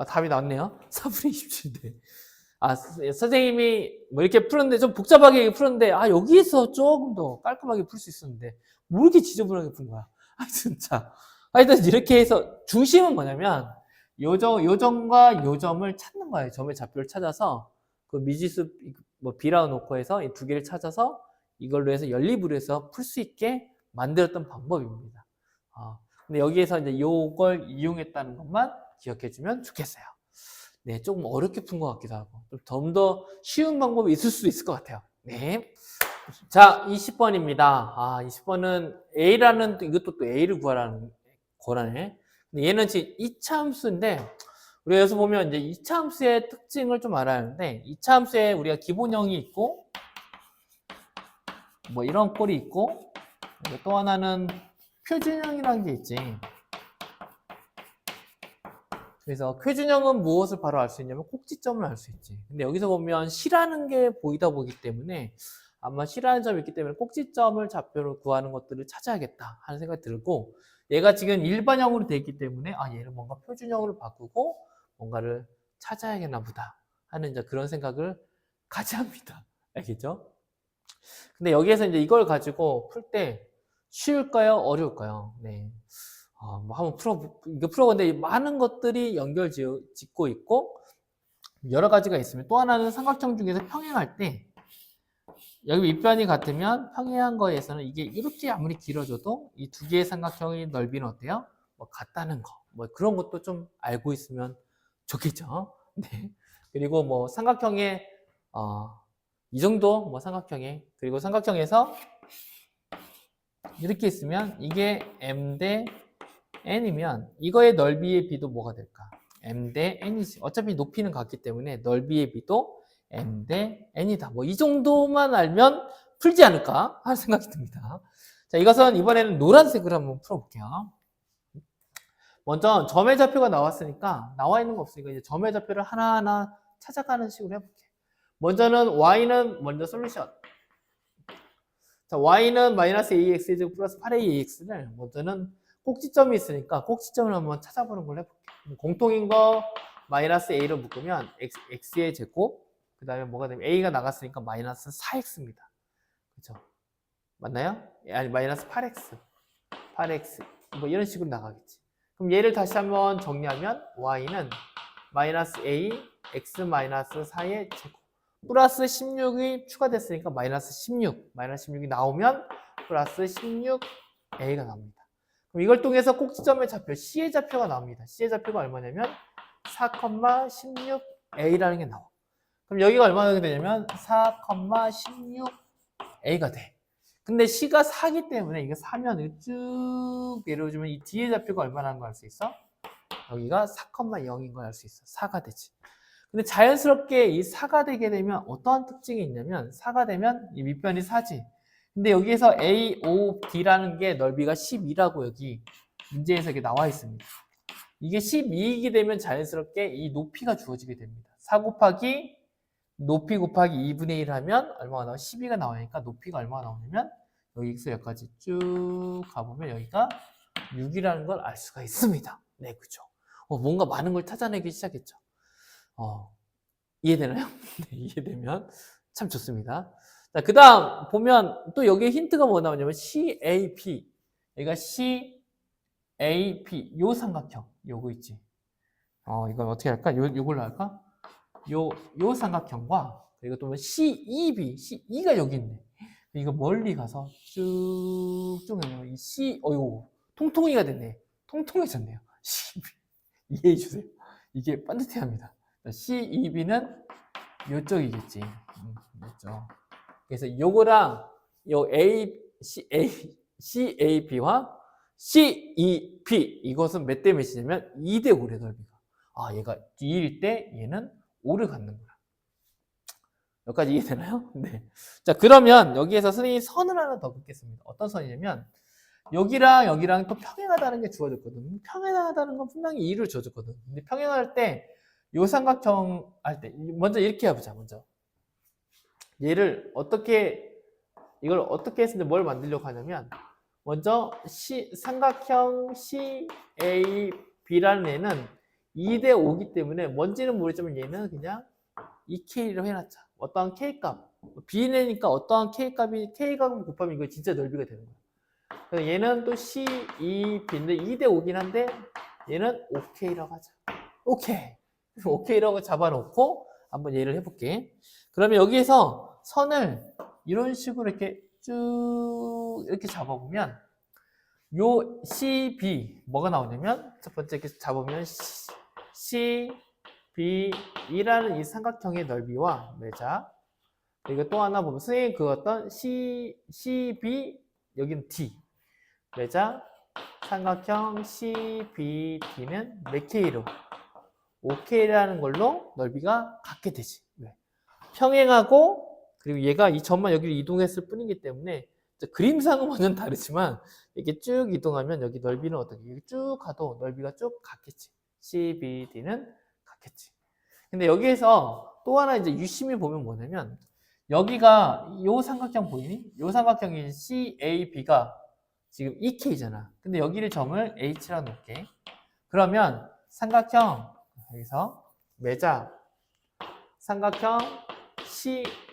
답이 나왔네요. 4분의 27인데. 선생님이 뭐 이렇게 풀었는데 좀 복잡하게 풀었는데 여기서 조금 더 깔끔하게 풀 수 있었는데 뭐 이렇게 지저분하게 푼 거야. 진짜. 일단 이렇게 해서 중심은 뭐냐면 요점과 요점을 찾는 거예요. 점의 좌표를 찾아서 그 미지수 뭐 B라고 놓고 해서 이 두 개를 찾아서 이걸로 해서 연립으로 해서 풀 수 있게 만들었던 방법입니다. 근데 여기에서 이제 요걸 이용했다는 것만 기억해주면 좋겠어요. 네, 조금 어렵게 푼 것 같기도 하고 좀 더 쉬운 방법이 있을 수도 있을 것 같아요. 네. 자, 20번입니다. 20번은 A라는 이것도 또 A를 구하라는 거라네. 근데 얘는 지금 2차 함수인데 우리가 여기서 보면 이제 2차 함수의 특징을 좀 알아야 하는데 2차 함수에 우리가 기본형이 있고 뭐 이런 꼴이 있고 또 하나는 표준형이라는 게 있지. 그래서 표준형은 무엇을 바로 알 수 있냐면 꼭지점을 알 수 있지. 근데 여기서 보면 C라는 게 보이다 보기 때문에 아마 C라는 점이 있기 때문에 꼭지점을 좌표로 구하는 것들을 찾아야겠다 하는 생각이 들고 얘가 지금 일반형으로 되어 있기 때문에 얘를 뭔가 표준형으로 바꾸고 뭔가를 찾아야겠나 보다 하는 이제 그런 생각을 가지합니다. 알겠죠? 근데 여기에서 이제 이걸 가지고 풀 때 쉬울까요? 어려울까요? 네. 뭐 한번 풀어보는데 많은 것들이 연결 짓고 있고 여러 가지가 있으면 또 하나는 삼각형 중에서 평행할 때 여기 밑변이 같으면 평행한 거에서는 이게 이렇게 아무리 길어져도 이 두 개의 삼각형의 넓이는 어때요? 뭐 같다는 거 뭐 그런 것도 좀 알고 있으면 좋겠죠. 네. 그리고 뭐 삼각형의 이 정도 뭐 삼각형에 그리고 삼각형에서 이렇게 있으면 이게 m 대 n이면 이거의 넓이의 비도 뭐가 될까? m 대 n이지. 어차피 높이는 같기 때문에 넓이의 비도 m 대 n이다. 뭐 이 정도만 알면 풀지 않을까 하는 생각이 듭니다. 자, 이것은 이번에는 노란색으로 한번 풀어볼게요. 먼저 점의 좌표가 나왔으니까 나와 있는 거 없으니까 이제 점의 좌표를 하나하나 찾아가는 식으로 해볼게. 먼저는 y는 먼저 솔루션. 자, y는 마이너스 ax 제곱 플러스 8ax를 먼저는 꼭지점이 있으니까 꼭지점을 한번 찾아보는 걸 해볼게. 공통인 거 마이너스 a로 묶으면 x의 제곱, 그 다음에 뭐가 되면 a가 나갔으니까 마이너스 4x입니다. 그죠? 맞나요? 아니 마이너스 8x 뭐 이런 식으로 나가겠지. 그럼 얘를 다시 한번 정리하면 y는 마이너스 a x 마이너스 4의 제곱 플러스 16이 추가됐으니까 마이너스 16이 나오면 플러스 16a가 나옵니다. 그럼 이걸 통해서 꼭지점의 좌표 C의 좌표가 나옵니다. C의 좌표가 얼마냐면 4,16a라는 게 나와. 그럼 여기가 얼마나 되냐면 4,16a가 돼. 근데 C가 4기 때문에 이거 4면 쭉 내려오면 이 뒤의 좌표가 얼마나 걸 알 수 있어? 여기가 4,0인 걸 알 수 있어. 4가 되지. 근데 자연스럽게 이 4가 되게 되면 어떠한 특징이 있냐면 4가 되면 이 밑변이 4지. 근데 여기에서 A, O, D라는 게 넓이가 12라고 여기 문제에서 이렇게 나와 있습니다. 이게 12이게 되면 자연스럽게 이 높이가 주어지게 됩니다. 4 곱하기 높이 곱하기 2분의 1 하면 얼마가 나와? 12가 나오니까 높이가 얼마가 나오냐면 여기서 여기까지 쭉 가보면 여기가 6이라는 걸 알 수가 있습니다. 네, 그죠. 뭔가 많은 걸 찾아내기 시작했죠. 이해되나요? 네, 이해되면 참 좋습니다. 자, 그 다음 보면 또 여기에 힌트가 뭐 나오냐면 CAP. 여기가 CAP. 요 삼각형. 요거 있지. 이건 어떻게 할까? 요걸로 할까? 요 삼각형과 그리고 또 CEB. CE가 여기 있네. 이거 멀리 가서 쭉쭉 이 요거 통통이가 됐네. 통통해졌네요. CEB. 이해해 주세요. 이게 반듯해 합니다. CEB는 요쪽이겠지. 요쪽. 그래서 요거랑 요 CAP와 CEP 이것은 몇 대 몇이냐면 2대 5래 넓이가. 얘가 2일 때 얘는 5를 갖는 거야. 여기까지 이해되나요? 네. 자, 그러면 여기에서 선생님이 선을 하나 더 긋겠습니다. 어떤 선이냐면 여기랑 여기랑 또 평행하다는 게 주어졌거든. 평행하다는 건 분명히 2를 줘줬거든. 근데 평행할 때 요 삼각형 할 때 먼저 이렇게 해보자. 먼저 얘를 이걸 어떻게 했는데 뭘 만들려고 하냐면 먼저 삼각형 CAB라는 애는 2대 5기 때문에 뭔지는 모르지만 얘는 그냥 2K로 해놨자. 어떠한 K값 B내니까 어떠한 K값이 K값을 곱하면 이거 진짜 넓이가 되는 거야. 그래서 얘는 또 CEB인데 2대 5긴 한데 얘는 OK라고 하자. OK라고 잡아놓고 한번 얘를 해볼게. 그러면 여기에서 선을 이런 식으로 이렇게 쭉 이렇게 잡아보면 요 CB 뭐가 나오냐면 첫 번째 이렇게 잡으면 CB이라는 이 삼각형의 넓이와 매자 그리고 또 하나 보면 선생님 그 어떤 CB 여기는 D 매자 삼각형 CBD는 몇 K로 5K라는 걸로 넓이가 같게 되지. 네. 평행하고 그리고 얘가 이 점만 여기를 이동했을 뿐이기 때문에 그림상은 완전 다르지만 이렇게 쭉 이동하면 여기 넓이는 어떻게 이렇게 쭉 가도 넓이가 쭉 같겠지. CBD는 같겠지. 근데 여기에서 또 하나 이제 유심히 보면 뭐냐면 여기가 요 삼각형 보이니? 요 삼각형인 CAB가 지금 2K잖아. 근데 여기를 점을 H라 놓을게. 그러면 삼각형 여기서 매자 삼각형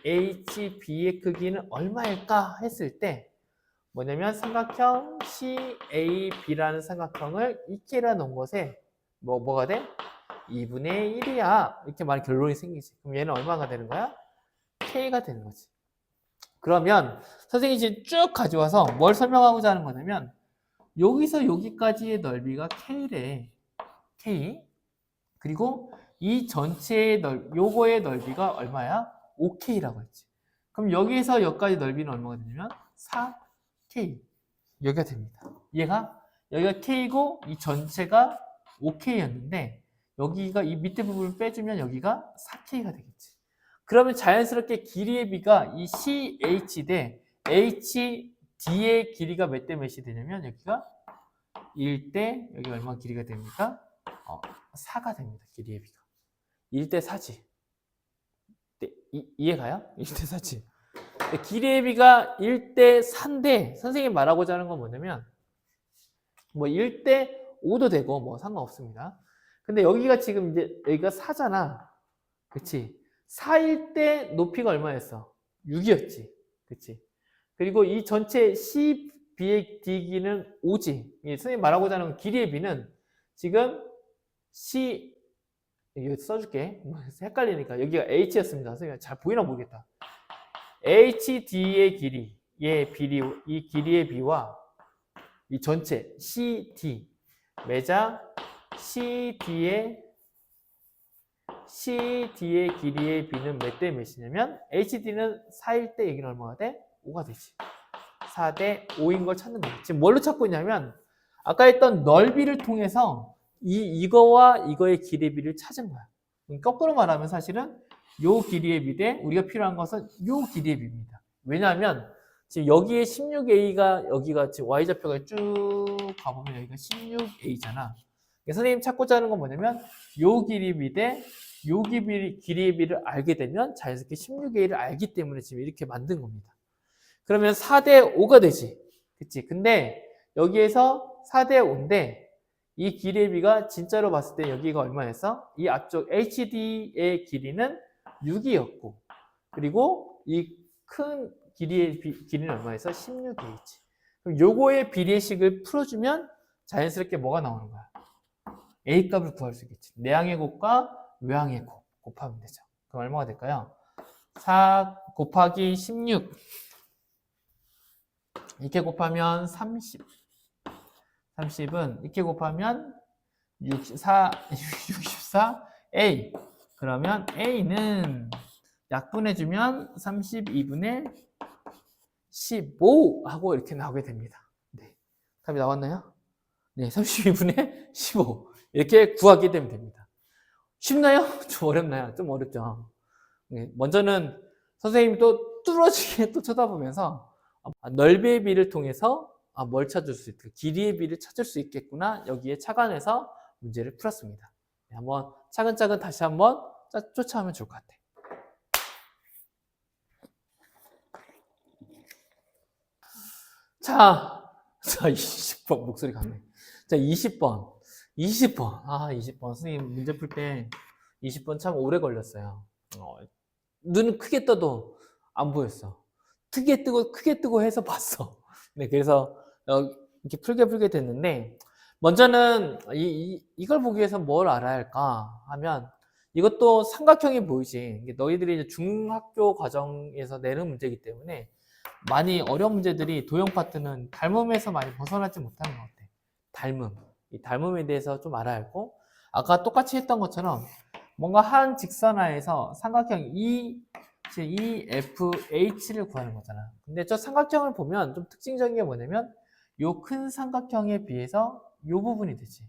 CHB의 크기는 얼마일까 했을 때 뭐냐면 삼각형 CAB라는 삼각형을 2K라 놓은 것에 뭐가 돼? 2분의 1이야. 이렇게 말하면 결론이 생기지. 그럼 얘는 얼마가 되는 거야? K가 되는 거지. 그러면 선생님이 지금 쭉 가져와서 뭘 설명하고자 하는 거냐면 여기서 여기까지의 넓이가 K래. K. 그리고 이 전체의 요거의 넓이가 얼마야? 5K라고 했지. 그럼 여기에서 여기까지 넓이는 얼마가 되냐면 4K. 여기가 됩니다. 여기가 K고 이 전체가 5K였는데 여기가 이 밑에 부분을 빼주면 여기가 4K가 되겠지. 그러면 자연스럽게 길이의 비가 이 CH 대 HD의 길이가 몇 대 몇이 되냐면 여기가 1대 여기 얼마 길이가 됩니까? 4가 됩니다. 길이의 비가. 1대 4지. 네, 이해가요? 1대 4지. 길이의 비가 1대 4인데 선생님이 말하고자 하는 건 뭐냐면 뭐 1대 5도 되고 뭐 상관없습니다. 근데 여기가 지금 이제 여기가 4잖아. 그치? 4일 때 높이가 얼마였어? 6이었지. 그치? 그리고 이 전체 CB의 D기는 5지. 선생님이 말하고자 하는 길이의 비는 지금 여기 써줄게. 헷갈리니까. 여기가 H였습니다. 선생님 잘 보이나 모르겠다. HD의 길이, 이 길이의 비와 이 전체 CD, 매자 CD의 길이의 비는 몇 대 몇이냐면 HD는 4일 때 여기는 얼마가 돼? 5가 되지. 4대 5인 걸 찾는 거야. 지금 뭘로 찾고 있냐면 아까 했던 넓이를 통해서 이거와 이거의 길이의 비를 찾은 거야. 거꾸로 말하면 사실은 요 길이의 비 대 우리가 필요한 것은 요 길이의 비입니다. 왜냐하면 지금 여기에 16A가 여기가 지금 Y좌표가 쭉 가보면 여기가 16A잖아. 선생님 찾고자 하는 건 뭐냐면 요 길이의 비 대 요 길이의 비를 알게 되면 자연스럽게 16A를 알기 때문에 지금 이렇게 만든 겁니다. 그러면 4대 5가 되지. 그치? 근데 여기에서 4대 5인데 이 길이의 비가 진짜로 봤을 때 여기가 얼마였어? 이 앞쪽 HD의 길이는 6이었고 그리고 이 큰 길이는 얼마였어? 16H. 그럼 요거의 비례식을 풀어주면 자연스럽게 뭐가 나오는 거야? A 값을 구할 수 있겠지. 내항의 곱과 외항의 곱 곱하면 되죠. 그럼 얼마가 될까요? 4 곱하기 16 이렇게 곱하면 30 30은 이렇게 곱하면 64A 그러면 A는 약분해주면 32분의 15 하고 이렇게 나오게 됩니다. 네. 답이 나왔나요? 네, 32분의 15 이렇게 구하게 되면 됩니다. 쉽나요? 좀 어렵나요? 좀 어렵죠. 네, 먼저는 선생님이 또 뚫어지게 또 쳐다보면서 넓이의 비를 통해서 뭘 찾을 수 있을까? 길이의 비를 찾을 수 있겠구나. 여기에 착안해서 문제를 풀었습니다. 네, 한번 차근차근 다시 한번 쫓아오면 좋을 것 같아. 자, 20번 목소리 갔네. 자, 20번. 20번. 선생님 문제 풀 때 20번 참 오래 걸렸어요. 눈은 크게 떠도 안 보였어. 크게 뜨고 해서 봤어. 네, 그래서 이렇게 풀게 됐는데 먼저는 이걸 보기 위해서 뭘 알아야 할까 하면 이것도 삼각형이 보이지. 너희들이 이제 중학교 과정에서 내는 문제이기 때문에 많이 어려운 문제들이 도형 파트는 닮음에서 많이 벗어나지 못하는 것 같아. 이 닮음에 대해서 좀 알아야 하고 아까 똑같이 했던 것처럼 뭔가 한 직선하에서 삼각형 EFH를 구하는 거잖아. 근데 저 삼각형을 보면 좀 특징적인 게 뭐냐면 요 큰 삼각형에 비해서 요 부분이 되지.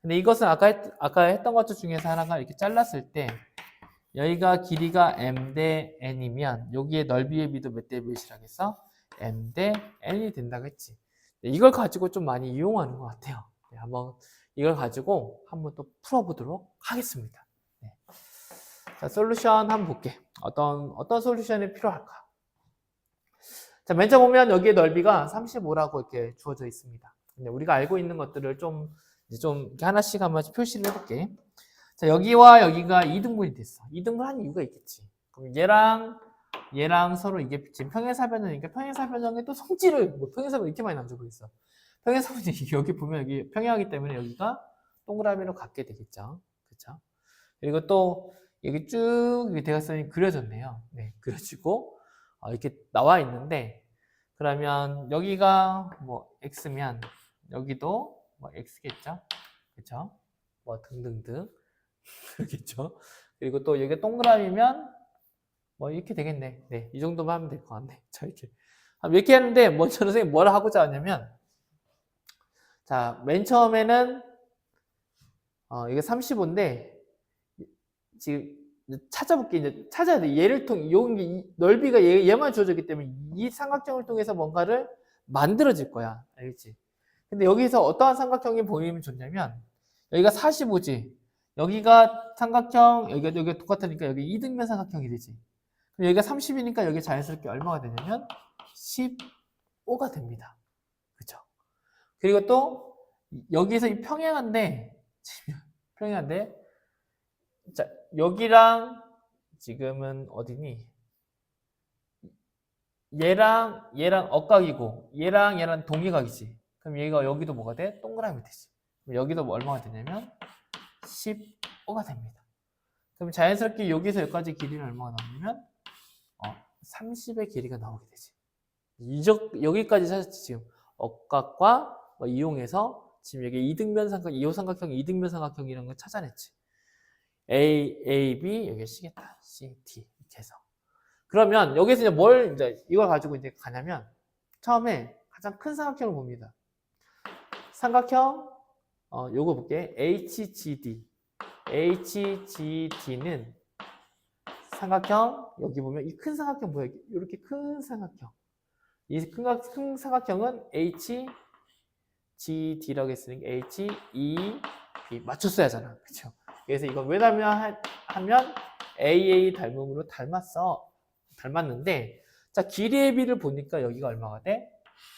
근데 이것은 아까 했던 것 중에서 하나가 이렇게 잘랐을 때 여기가 길이가 m 대 n이면 여기에 넓이의 비도 몇 대 몇이라겠어? m 대 n이 된다고 했지. 이걸 가지고 좀 많이 이용하는 것 같아요. 네, 한번 이걸 가지고 한번 또 풀어보도록 하겠습니다. 네. 자, 솔루션 한번 볼게. 어떤 솔루션이 필요할까? 자, 맨 처음 보면 여기에 넓이가 35라고 이렇게 주어져 있습니다. 근데 우리가 알고 있는 것들을 좀 이렇게 하나씩 한번 표시를 해볼게. 자, 여기와 여기가 2등분이 됐어. 2등분 한 이유가 있겠지. 그럼 얘랑 서로 이게 지금 평행사변형이니까 평행사변형의 또 성질을, 평행사변 이렇게 많이 남겨고 있어. 평행사변이 여기 보면 여기 평행하기 때문에 여기가 동그라미로 갖게 되겠죠. 그쵸? 그리고 또 여기 쭉 대각선이 그려졌네요. 네, 그려지고 이렇게 나와 있는데 그러면 여기가 뭐 x면 여기도 뭐 x겠죠. 그쵸? 뭐 등등등. 그렇겠죠. 그리고 또 여기가 동그라미면 뭐 이렇게 되겠네. 네, 이 정도만 하면 될 것 같네. 자, 이렇게. 몇 개 하는데 먼저 선생님이 뭘 하고자 하냐면, 자, 맨 처음에는 이게 35인데 지금 찾아볼게. 이제 찾아야 돼. 얘를 여기 넓이가 얘만 주어졌기 때문에 이 삼각형을 통해서 뭔가를 만들어질 거야. 알겠지? 근데 여기서 어떠한 삼각형이 보이면 좋냐면, 여기가 45지. 여기가 삼각형, 여기가 똑같으니까 여기 이등변 삼각형이 되지. 그럼 여기가 30이니까 여기 자연스럽게 얼마가 되냐면 15가 됩니다. 그쵸? 그리고 또 여기서 이 평행한데 자, 여기랑 지금은 어디니? 얘랑 억각이고 얘랑 동의각이지. 그럼 얘가 여기도 뭐가 돼? 동그라미 되지. 그럼 여기도 뭐 얼마가 되냐면 15가 됩니다. 그럼 자연스럽게 여기서 여기까지 길이는 얼마가 나오냐면 30의 길이가 나오게 되지. 여기까지 찾았지. 지금 억각과 이용해서 지금 여기 이등변 삼각형, 이호 삼각형, 이등변 삼각형 이런 거 찾아냈지. A, B, 여기 C겠다. C, D 이렇게 해서. 그러면 여기서 이제 이걸 가지고 이제 가냐면 처음에 가장 큰 삼각형을 봅니다. 삼각형 요거 볼게. HGD. HGD는 삼각형 여기 보면 이 큰 삼각형 뭐야? 이렇게 큰 삼각형. 이 큰 삼각형은 HGD라고 했으니까 HEB 맞췄어야 하잖아. 그렇죠? 그래서 이거 왜 하면 AA 닮음으로 닮았는데 자, 길이의 B를 보니까 여기가 얼마가 돼?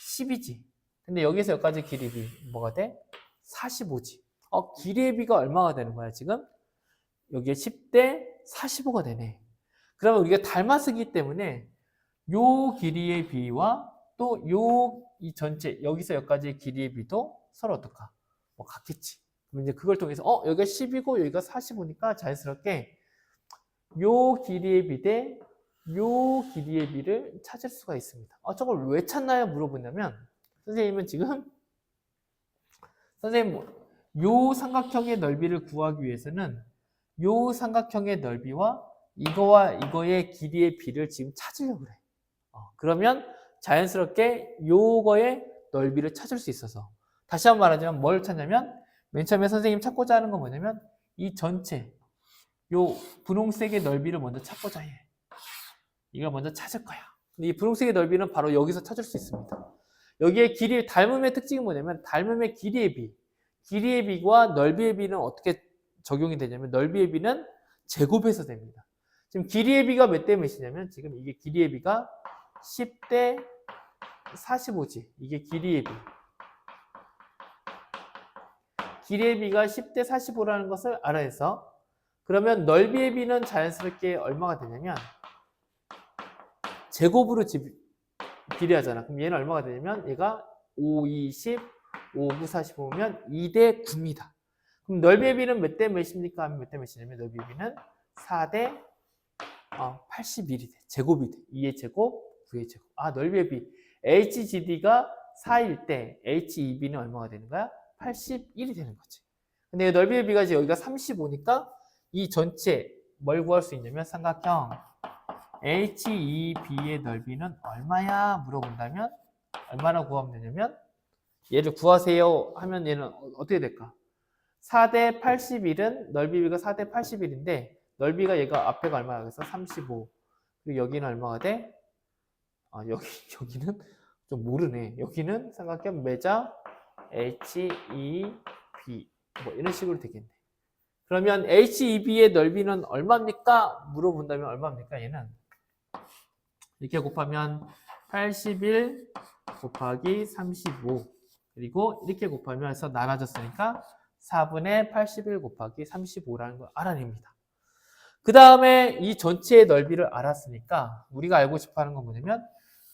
10이지. 근데 여기서 여기까지 길이 B 뭐가 돼? 45지. 길이의 B가 얼마가 되는 거야, 지금? 여기에 10대 45가 되네. 그러면 우리가 닮았기 때문에 요 길이의 B와 또 이 전체 여기서 여기까지의 길이의 B도 서로 어떨까? 뭐 같겠지. 그럼 이제 그걸 통해서 여기가 10이고 여기가 45니까 자연스럽게 요 길이의 B 대 요 길이의 B를 찾을 수가 있습니다. 저걸 왜 찾나요? 물어보냐면 선생님은 지금 요 삼각형의 넓이를 구하기 위해서는 요 삼각형의 넓이와 이거와 이거의 길이의 B를 지금 찾으려고 그래. 그러면 자연스럽게 요거의 넓이를 찾을 수 있어서 다시 한번 말하자면 뭘 찾냐면 맨 처음에 선생님 찾고자 하는 건 뭐냐면 이 전체 요 분홍색의 넓이를 먼저 찾고자 해. 이걸 먼저 찾을 거야. 근데 이 분홍색의 넓이는 바로 여기서 찾을 수 있습니다. 여기에 닮음의 특징이 뭐냐면 닮음의 길이의 B. 길이의 B와 넓이의 B는 어떻게 적용이 되냐면 넓이의 B는 제곱해서 됩니다. 지금 길이의 B가 몇 대 몇이냐면 지금 이게 길이의 B가 10대 45지. 이게 길이의 B. 길이의 B가 10대 45라는 것을 알아내서 그러면 넓이의 B는 자연스럽게 얼마가 되냐면 제곱으로 비례하잖아. 그럼 얘는 얼마가 되냐면 얘가 5, 20, 5, 9, 45면 2대 9입니다. 그럼 넓이의 B는 몇 대 몇입니까? 하면 몇 대 몇이냐면 넓이의 B는 4대 81이 돼. 제곱이 돼. 2의 제곱, 9의 제곱. 넓이의 B. HGD가 4일 때 HEB는 얼마가 되는 거야? 81이 되는 거지. 근데 넓이의 B가 이제 여기가 35니까 이 전체 뭘 구할 수 있냐면 삼각형 HEB의 넓이는 얼마야? 물어본다면 얼마나 구하면 되냐면 얘를 구하세요 하면 얘는 어떻게 될까? 4대 81은 넓이가 4대 81인데 넓이가 얘가 앞에가 얼마나 그래서 35 그리고 여기는 얼마가 돼? 여기는 좀 모르네. 여기는 삼각형 매자 HEB 뭐 이런 식으로 되겠네. 그러면 HEB의 넓이는 얼마입니까? 물어본다면 얼마입니까? 얘는 이렇게 곱하면 81 곱하기 35 그리고 이렇게 곱하면 해서 나눠졌으니까 4분의 81 곱하기 35라는 걸 알아냅니다. 그 다음에 이 전체의 넓이를 알았으니까 우리가 알고 싶어하는 건 뭐냐면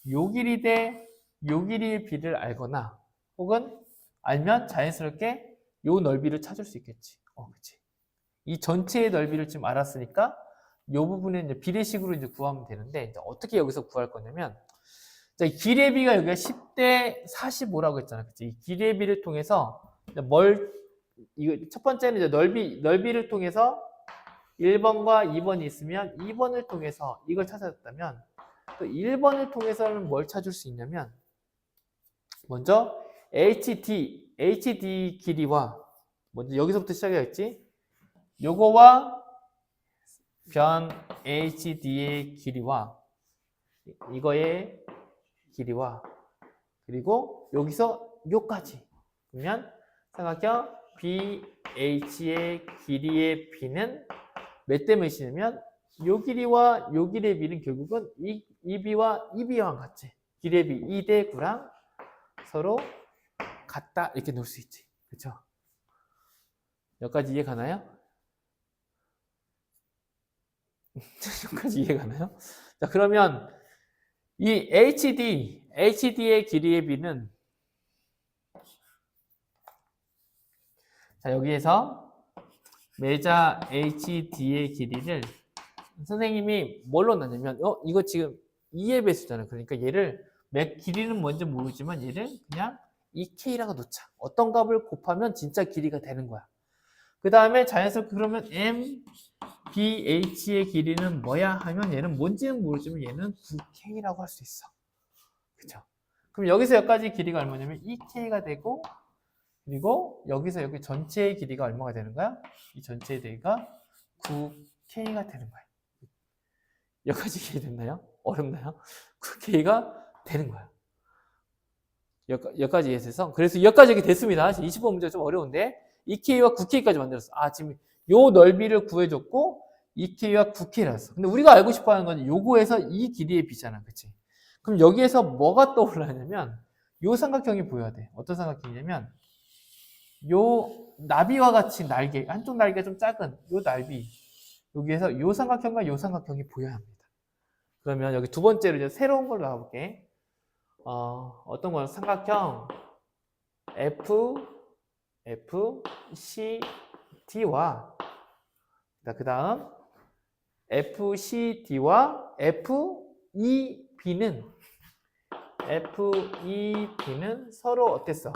요 길이 대 요 길이의 B를 알거나 혹은 알면 자연스럽게 요 넓이를 찾을 수 있겠지. 그치. 이 전체의 넓이를 지금 알았으니까 요 부분에 이제 비례식으로 이제 구하면 되는데 이제 어떻게 여기서 구할 거냐면 자, 길이의 B가 여기가 10대 45라고 했잖아. 그치? 이 길이의 B를 통해서 뭘 이거 첫 번째는 이제 넓이를 통해서 1번과 2번이 있으면 2번을 통해서 이걸 찾았다면 또 1번을 통해서는 뭘 찾을 수 있냐면 먼저 HD 길이와 먼저 여기서부터 시작해야겠지? 요거와 변 HD의 길이와 이거의 길이와 그리고 여기서 요까지 그러면 삼각형 BH의 길이의 B는 몇 대 몇이냐면 요 길이와 요 길이의 B는 결국은 이 B와 이 B와 같지. 길이의 B 2대 9랑 서로 같다 이렇게 놓을 수 있지. 그렇죠? 여기까지 이해 가나요? 여기까지 이해 가나요? 자, 그러면 이 HD의 길이의 B는 자, 여기에서 매자 HD의 길이를 선생님이 뭘로 나누면 이거 지금 2의 배수잖아. 그러니까 얘를 길이는 뭔지 모르지만 얘를 그냥 2K라고 놓자. 어떤 값을 곱하면 진짜 길이가 되는 거야. 그 다음에 자연스럽게 그러면 MBH의 길이는 뭐야 하면 얘는 뭔지는 모르지만 얘는 9K라고 할 수 있어. 그죠? 그럼 여기서 여기까지 길이가 얼마냐면 2K가 되고 그리고 여기서 여기 전체의 길이가 얼마가 되는 거야? 이 전체의 길이가 9K가 되는 거야. 여기까지 이해됐나요? 어렵나요? 9K가 되는 거야. 여기까지 이해해서 그래서 여기까지 이렇게 됐습니다. 25번 문제가 좀 어려운데 2K와 9K까지 만들었어. 지금 요 넓이를 구해줬고 2K와 9K를 했어. 근데 우리가 알고 싶어하는 건 요거에서 이 길이의 B잖아. 그치? 그럼 여기에서 뭐가 떠올라냐면 요 삼각형이 보여야 돼. 어떤 삼각형이냐면 요 나비와 같이 날개, 한쪽 날개가 좀 작은 요 나비 여기에서 요 삼각형과 요 삼각형이 보여야 합니다. 그러면 여기 두 번째로 이제 새로운 걸로 나와볼게. 어떤 건 삼각형 FCD와 그 다음 FCD와 FEB는 서로 어땠어?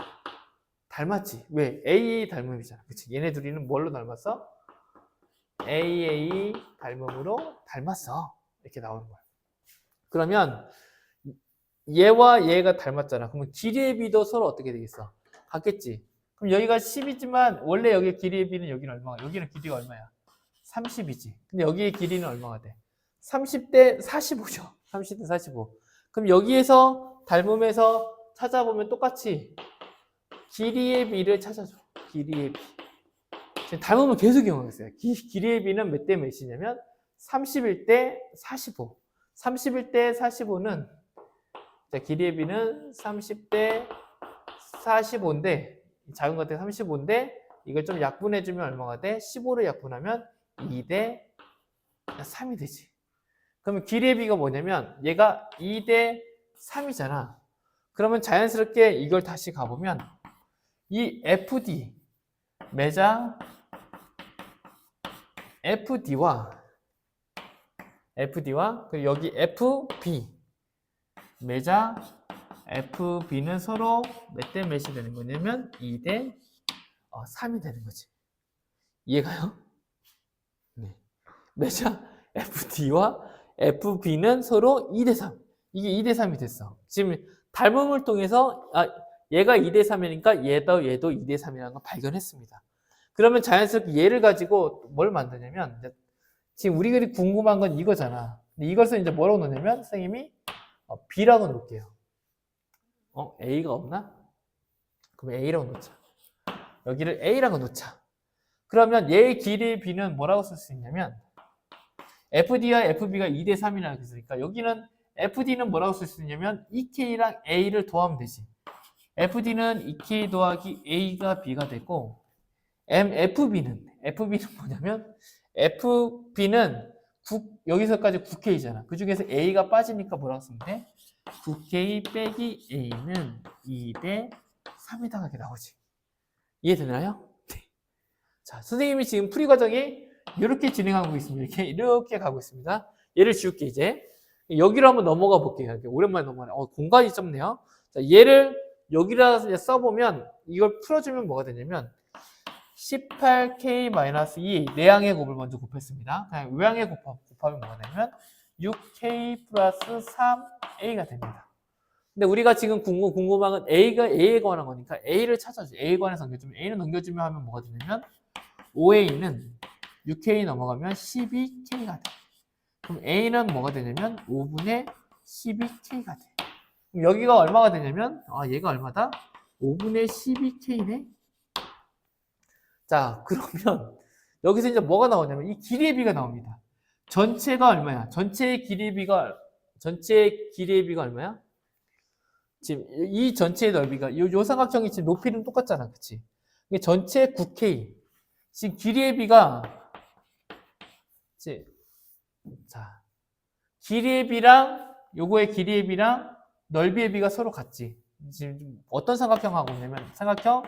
닮았지? 왜? AA 닮음이잖아. 그치? 얘네 둘이는 뭘로 닮았어? AA 닮음으로 닮았어. 이렇게 나오는 거야. 그러면 얘와 얘가 닮았잖아. 그러면 길이의 B도 서로 어떻게 되겠어? 같겠지? 그럼 여기가 10이지만 원래 여기 길이의 B는 여기는 얼마야? 여기는 길이가 얼마야? 30이지. 근데 여기의 길이는 얼마가 돼? 30대 45죠. 30대 45. 그럼 여기에서 닮음에서 찾아보면 똑같이 길이의 B를 찾아줘. 길이의 B. 지금 닮으면 계속 이용하겠어요. 길이의 B는 몇 대 몇이냐면 31대 45. 31대 45는 길이의 B는 30대 45인데 작은 것 같아 35인데 이걸 좀 약분해주면 얼마가 돼? 15를 약분하면 2대 3이 되지. 그러면 길이의 B가 뭐냐면 얘가 2대 3이잖아. 그러면 자연스럽게 이걸 다시 가보면 이 FD 매자 FD와 그리고 여기 FB 매자 FB는 서로 몇 대 몇이 되는 거냐면 2대 3이 되는 거지. 이해가요? 네. 매자 FD와 FB는 서로 2대 3. 이게 2대 3이 됐어. 지금 닮음을 통해서 얘가 2대 3이니까 얘도 2대 3이라는 걸 발견했습니다. 그러면 자연스럽게 얘를 가지고 뭘 만드냐면 지금 우리들이 궁금한 건 이거잖아. 근데 이것을 이제 뭐라고 넣냐면 선생님이 B라고 놓을게요. A가 없나? 그럼 A라고 놓자. 여기를 A라고 놓자. 그러면 얘의 길이의 B는 뭐라고 쓸 수 있냐면 FD와 FB가 2대 3이라고 했으니까 여기는 FD는 뭐라고 쓸 수 있냐면 2K랑 A를 더하면 되지. FD는 2K 더하기 A가 B가 되고 FB는 뭐냐면 FB는 여기서까지 9K잖아. 그 중에서 A가 빠지니까 뭐라고 쓰면 돼? 9K 빼기 A는 2대 3이다 이렇게 나오지. 이해되나요? 네. 자, 선생님이 지금 풀이 과정이 이렇게 진행하고 있습니다. 이렇게 가고 있습니다. 얘를 지울게 이제. 여기로 한번 넘어가 볼게요. 오랜만에 넘어가네. 공간이 좁네요. 자, 얘를 여기다 써보면 이걸 풀어주면 뭐가 되냐면 18K-2 내항의 곱을 먼저 곱했습니다. 그냥 외항의 곱하면 뭐가 되냐면 6K 플러스 3A가 됩니다. 근데 우리가 지금 궁금한 건 A가 A에 관한 거니까 A를 찾아줘. A에 관해서 넘겨주면 A는 넘겨주면 하면 뭐가 되냐면 5A는 6K 넘어가면 12K가 돼. 그럼 A는 뭐가 되냐면 5분의 12K가 돼. 그럼 여기가 얼마가 되냐면 얘가 얼마다? 5분의 12K네. 자, 그러면 여기서 이제 뭐가 나오냐면 이 길이의 비가 나옵니다. 전체가 얼마야? 전체의 길이의 비가 얼마야? 지금 이 전체의 넓이가 요 삼각형이 지금 높이는 똑같잖아, 그치? 이게 전체 9K. 지금 길이의 비가 자, 길이의 비랑 요거의 길이의 비랑 넓이의 비가 서로 같지. 지금 어떤 삼각형 하고 있냐면 삼각형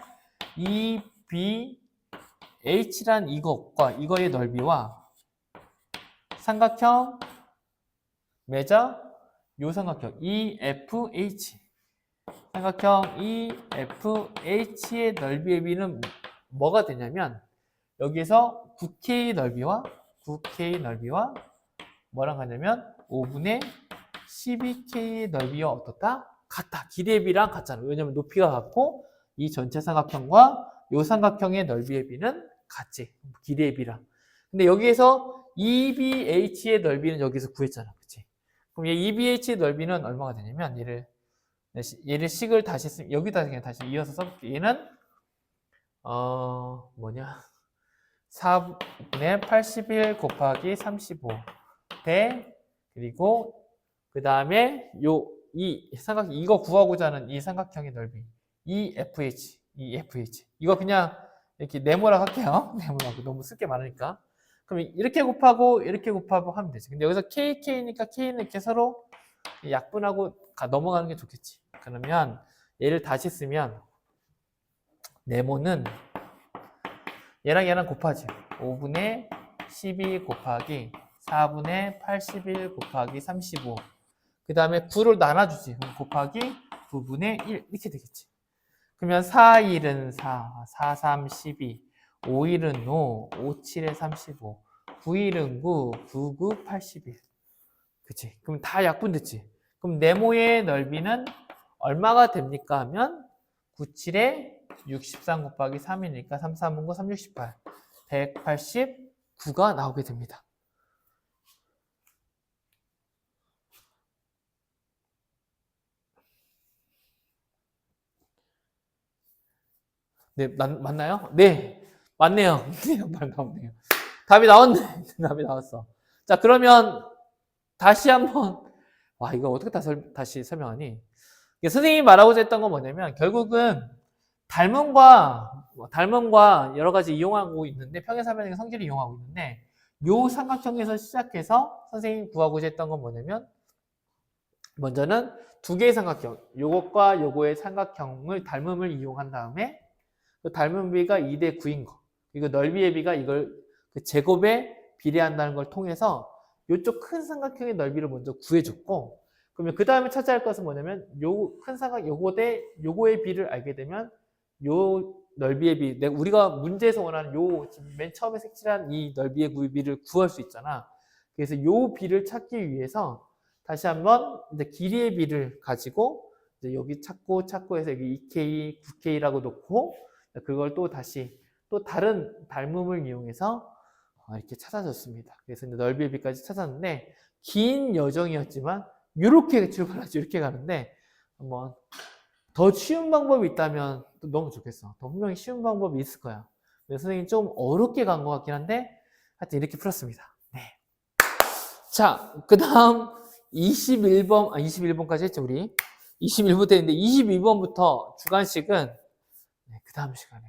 EBH란 이것과 이거의 넓이와 삼각형 매자 요 삼각형 EFH 삼각형 EFH의 넓이의 비는 뭐가 되냐면 여기에서 9K 넓이와 뭐랑 같냐면 5분의 12K의 넓이와 어떻다? 같다. 길이의 비랑 같잖아. 왜냐면 높이가 같고 이 전체 삼각형과 이 삼각형의 넓이의 비는 같지. 길이의 비랑. 근데 여기에서 EBH의 넓이는 여기서 구했잖아. 그치? 그럼 이 EBH의 넓이는 얼마가 되냐면 얘를 식을 다시 쓰면 여기다 그냥 다시 이어서 써볼게. 얘는 4분의 81 곱하기 35 대 그리고 그 다음에 이 삼각 이거 구하고자 하는 이 삼각형의 넓이 EFH 이거 그냥 이렇게 네모라 할게요. 네모라고 너무 쓸 게 많으니까. 그럼 이렇게 곱하고 하면 되지. 근데 여기서 KK니까 K는 이렇게 서로 약분하고 넘어가는 게 좋겠지. 그러면 얘를 다시 쓰면 네모는 얘랑 곱하지. 5분의 12 곱하기 4분의 81 곱하기 35. 그 다음에 9를 나눠주지. 그럼 곱하기 9분의 1 이렇게 되겠지. 그러면 4, 1은 4, 4, 3, 12, 5, 1은 5, 5, 7에 35, 9, 1은 9, 9, 9, 81. 그치? 그럼 다 약분됐지. 그럼 네모의 넓이는 얼마가 됩니까? 하면 9, 7에 63 곱하기 3이니까 3, 3은 9, 3, 68. 189가 나오게 됩니다. 네, 맞나요? 네, 맞네요. 나오네요. 답이 나왔네. 답이 나왔어. 자, 그러면 다시 한번 이거 어떻게 다시 설명하니? 선생님이 말하고자 했던 건 뭐냐면 결국은 닮음과 여러 가지 이용하고 있는데 평행사변의 성질을 이용하고 있는데 요 삼각형에서 시작해서 선생님이 구하고자 했던 건 뭐냐면 먼저는 두 개의 삼각형 요것과 요거의 삼각형을 닮음을 이용한 다음에 그 닮음 비가 2대 9인 거 그리고 넓이의 비가 이걸 그 제곱에 비례한다는 걸 통해서 요쪽 큰 삼각형의 넓이를 먼저 구해줬고 그러면 그 다음에 찾아야 할 것은 뭐냐면 요 큰 삼각 요거의 비를 알게 되면 요 넓이의 비 우리가 문제에서 원하는 요 맨 처음에 색칠한 이 넓이의 비를 구할 수 있잖아. 그래서 요 비를 찾기 위해서 다시 한번 이제 길이의 비를 가지고 이제 여기 찾고 해서 여기 2K, 9K라고 놓고 그걸 또 다시 또 다른 닮음을 이용해서 이렇게 찾아줬습니다. 그래서 이제 넓이의 비까지 찾았는데 긴 여정이었지만 이렇게 출발하죠. 이렇게 가는데 한번 더 쉬운 방법이 있다면 또 너무 좋겠어. 더 분명히 쉬운 방법이 있을 거야. 근데 선생님이 좀 어렵게 간 것 같긴 한데 하여튼 이렇게 풀었습니다. 네. 자, 그 다음 21번까지 했죠, 우리. 21부터 했는데 22번부터 주관식은 그 다음 시간에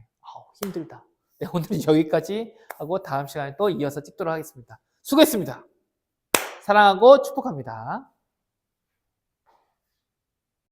힘들다. 네, 오늘은 여기까지 하고 다음 시간에 또 이어서 찍도록 하겠습니다. 수고했습니다. 사랑하고 축복합니다.